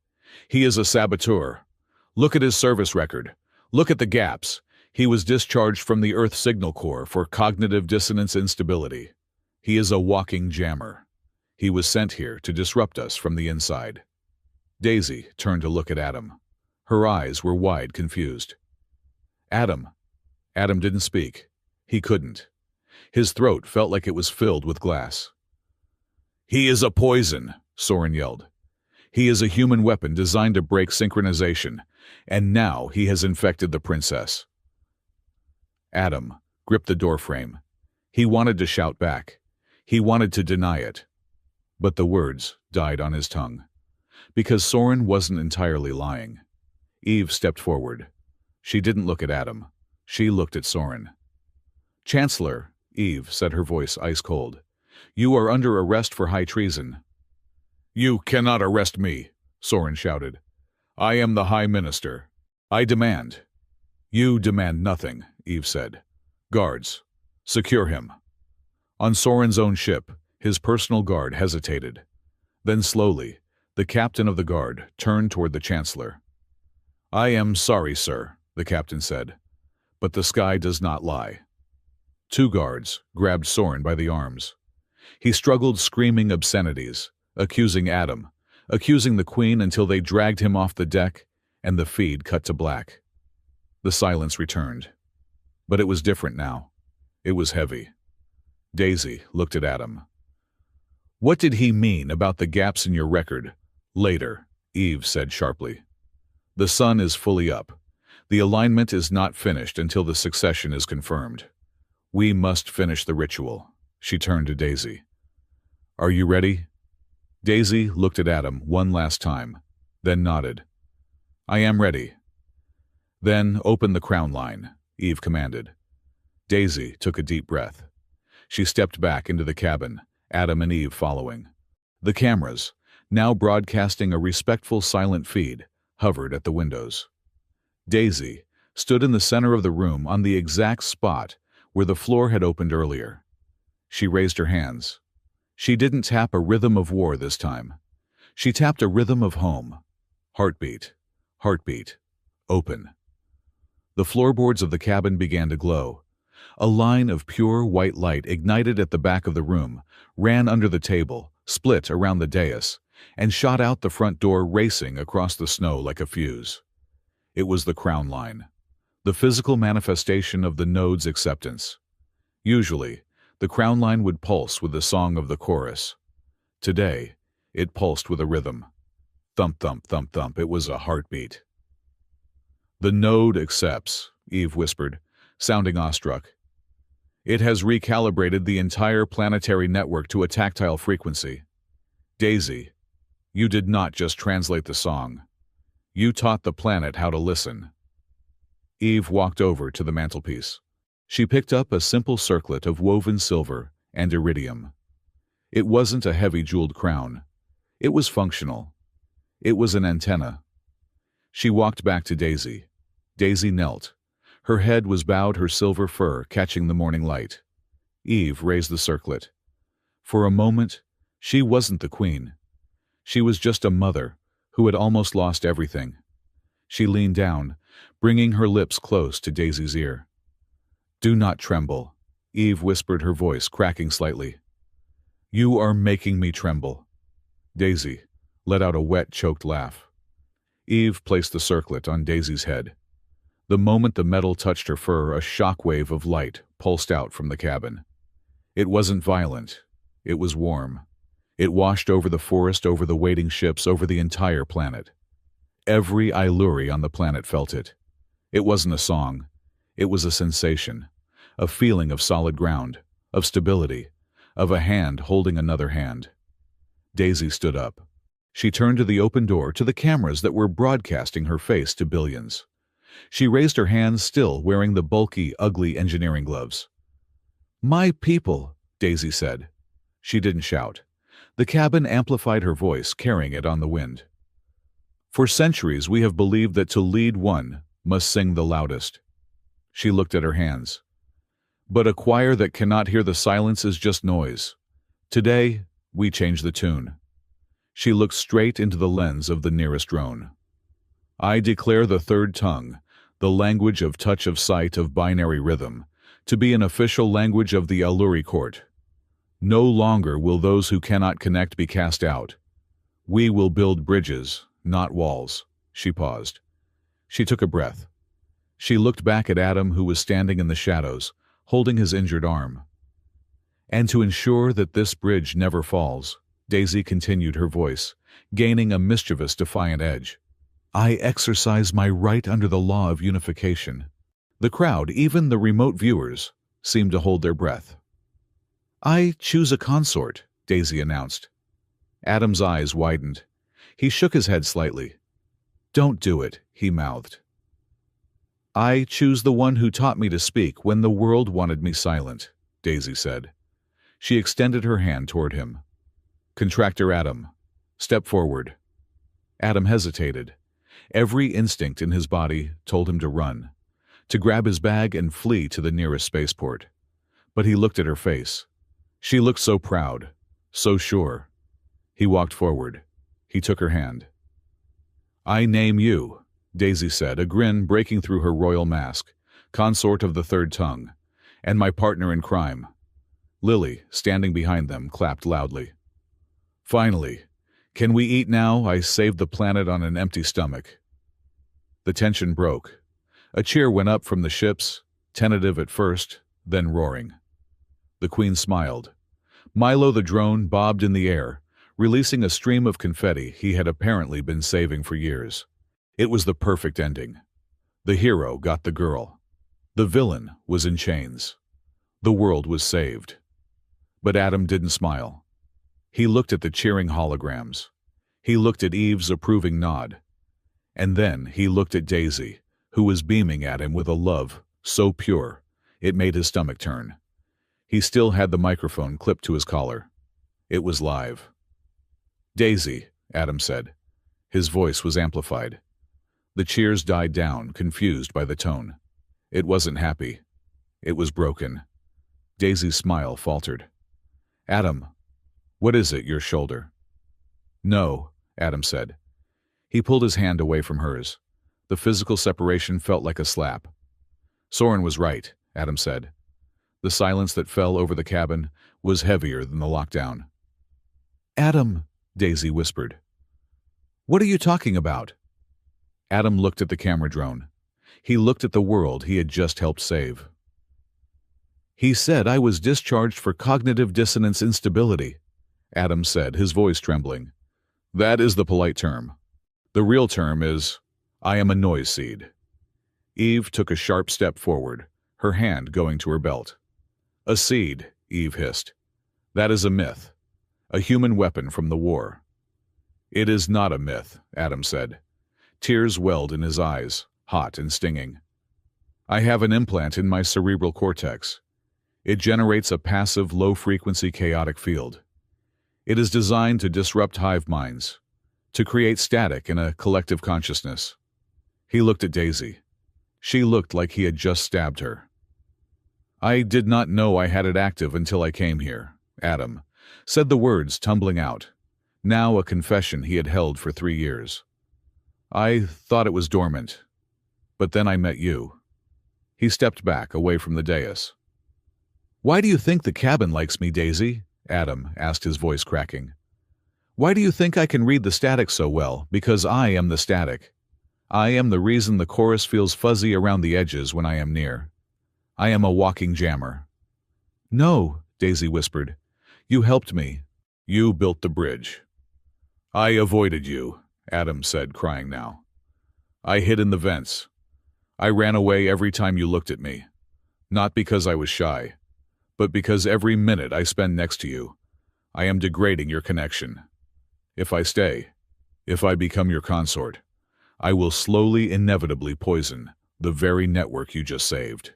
Speaker 1: "He is a saboteur. Look at his service record. Look at the gaps. He was discharged from the Earth Signal Corps for cognitive dissonance instability. He is a walking jammer. He was sent here to disrupt us from the inside." Daisy turned to look at Adam. Her eyes were wide, confused. "Adam." Adam didn't speak. He couldn't. His throat felt like it was filled with glass. "He is a poison," Soren yelled. "He is a human weapon designed to break synchronization, and now he has infected the princess." Adam gripped the doorframe. He wanted to shout back. He wanted to deny it. But the words died on his tongue. Because Soren wasn't entirely lying. Eve stepped forward. She didn't look at Adam. She looked at Soren. "Chancellor," Eve said, her voice ice cold, "you are under arrest for high treason." "You cannot arrest me," Soren shouted. "I am the High Minister. I demand." "You demand nothing," Eve said. "Guards, secure him." On Soren's own ship, his personal guard hesitated. Then slowly, the captain of the guard turned toward the Chancellor. "I am sorry, sir," the captain said, "but the sky does not lie." Two guards grabbed Soren by the arms. He struggled, screaming obscenities, accusing Adam, accusing the Queen, until they dragged him off the deck and the feed cut to black. The silence returned. But it was different now. It was heavy. Daisy looked at Adam. "What did he mean about the gaps in your record?" "Later," Eve said sharply. "The sun is fully up. The alignment is not finished until the succession is confirmed. We must finish the ritual." She turned to Daisy. "Are you ready?" Daisy looked at Adam one last time, then nodded. "I am ready." "Then open the crown line," Eve commanded. Daisy took a deep breath. She stepped back into the cabin, Adam and Eve following. The cameras, now broadcasting a respectful silent feed, hovered at the windows. Daisy stood in the center of the room on the exact spot where the floor had opened earlier. She raised her hands. She didn't tap a rhythm of war this time. She tapped a rhythm of home. Heartbeat, heartbeat, open. The floorboards of the cabin began to glow. A line of pure white light ignited at the back of the room, ran under the table, split around the dais, and shot out the front door, racing across the snow like a fuse. It was the crown line, the physical manifestation of the node's acceptance. Usually, the crown line would pulse with the song of the chorus. Today, it pulsed with a rhythm. Thump, thump, thump, thump. It was a heartbeat. "The node accepts," Eve whispered, sounding awestruck. "It has recalibrated the entire planetary network to a tactile frequency. Daisy, you did not just translate the song. You taught the planet how to listen." Eve walked over to the mantelpiece. She picked up a simple circlet of woven silver and iridium. It wasn't a heavy jeweled crown. It was functional. It was an antenna. She walked back to Daisy. Daisy knelt. Her head was bowed, her silver fur catching the morning light. Eve raised the circlet. For a moment, she wasn't the queen. She was just a mother who had almost lost everything. She leaned down, bringing her lips close to Daisy's ear. "Do not tremble," Eve whispered, her voice cracking slightly. "You are making me tremble." Daisy let out a wet, choked laugh. Eve placed the circlet on Daisy's head. The moment the metal touched her fur, a shockwave of light pulsed out from the cabin. It wasn't violent. It was warm. It washed over the forest, over the waiting ships, over the entire planet. Every Iluri on the planet felt it. It wasn't a song. It was a sensation, a feeling of solid ground, of stability, of a hand holding another hand. Daisy stood up. She turned to the open door, to the cameras that were broadcasting her face to billions. She raised her hands, still wearing the bulky, ugly engineering gloves. "My people," Daisy said. She didn't shout. The cabin amplified her voice, carrying it on the wind. "For centuries we have believed that to lead one must sing the loudest." She looked at her hands. "But a choir that cannot hear the silence is just noise. Today, we change the tune." She looked straight into the lens of the nearest drone. "I declare the third tongue, the language of touch, of sight, of binary rhythm, to be an official language of the Iluri court. No longer will those who cannot connect be cast out. We will build bridges, not walls." She paused. She took a breath. She looked back at Adam, who was standing in the shadows, holding his injured arm. "And to ensure that this bridge never falls, Daisy continued, her voice gaining a mischievous, defiant edge. I exercise my right under the law of unification. The crowd, even the remote viewers, seemed to hold their breath. I choose a consort, Daisy announced. Adam's eyes widened. He shook his head slightly. Don't do it, he mouthed. I choose the one who taught me to speak when the world wanted me silent, Daisy said. She extended her hand toward him. Contractor Adam, step forward. Adam hesitated. Every instinct in his body told him to run, to grab his bag and flee to the nearest spaceport. But he looked at her face. She looked so proud, so sure. He walked forward. He took her hand. I name you, Daisy said, a grin breaking through her royal mask, consort of the third tongue, and my partner in crime. Lily, standing behind them, clapped loudly. Finally, can we eat now? I saved the planet on an empty stomach. The tension broke. A cheer went up from the ships, tentative at first, then roaring. The Queen smiled. Milo the drone bobbed in the air, releasing a stream of confetti he had apparently been saving for years. It was the perfect ending. The hero got the girl. The villain was in chains. The world was saved. But Adam didn't smile. He looked at the cheering holograms. He looked at Eve's approving nod. And then he looked at Daisy, who was beaming at him with a love so pure it made his stomach turn. He still had the microphone clipped to his collar. It was live. Daisy, Adam said. His voice was amplified. The cheers died down, confused by the tone. It wasn't happy. It was broken. Daisy's smile faltered. Adam, what is it, your shoulder? No, Adam said. He pulled his hand away from hers. The physical separation felt like a slap. Soren was right, Adam said. The silence that fell over the cabin was heavier than the lockdown. Adam, Daisy whispered. What are you talking about? Adam looked at the camera drone. He looked at the world he had just helped save. He said I was discharged for cognitive dissonance instability, Adam said, his voice trembling. That is the polite term. The real term is, I am a noise seed. Eve took a sharp step forward, her hand going to her belt. A seed, Eve hissed. That is a myth. A human weapon from the war. It is not a myth, Adam said. Tears welled in his eyes, hot and stinging. I have an implant in my cerebral cortex. It generates a passive, low-frequency chaotic field. It is designed to disrupt hive minds, to create static in a collective consciousness. He looked at Daisy. She looked like he had just stabbed her. I did not know I had it active until I came here, Adam said, the words tumbling out, now a confession he had held for 3 years. I thought it was dormant, but then I met you. He stepped back, away from the dais. Why do you think the cabin likes me, Daisy? Adam asked, his voice cracking. Why do you think I can read the static so well? Because I am the static. I am the reason the chorus feels fuzzy around the edges when I am near. I am a walking jammer. No, Daisy whispered. You helped me. You built the bridge. I avoided you, Adam said, crying now. I hid in the vents. I ran away every time you looked at me. Not because I was shy, but because every minute I spend next to you, I am degrading your connection. If I stay, if I become your consort, I will slowly, inevitably poison the very network you just saved.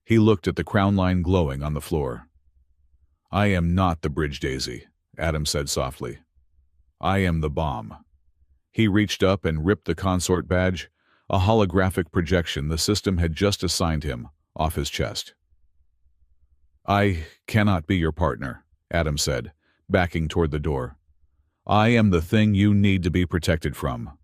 Speaker 1: He looked at the crown line glowing on the floor. I am not the bridge, Daisy, Adam said softly. I am the bomb. He reached up and ripped the consort badge, a holographic projection the system had just assigned him, off his chest. I cannot be your partner, Adam said, backing toward the door. I am the thing you need to be protected from.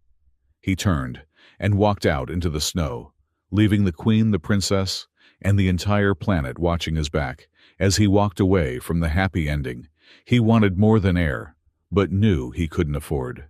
Speaker 1: He turned and walked out into the snow, leaving the Queen, the princess, and the entire planet watching his back as he walked away from the happy ending he wanted more than air, but knew he couldn't afford.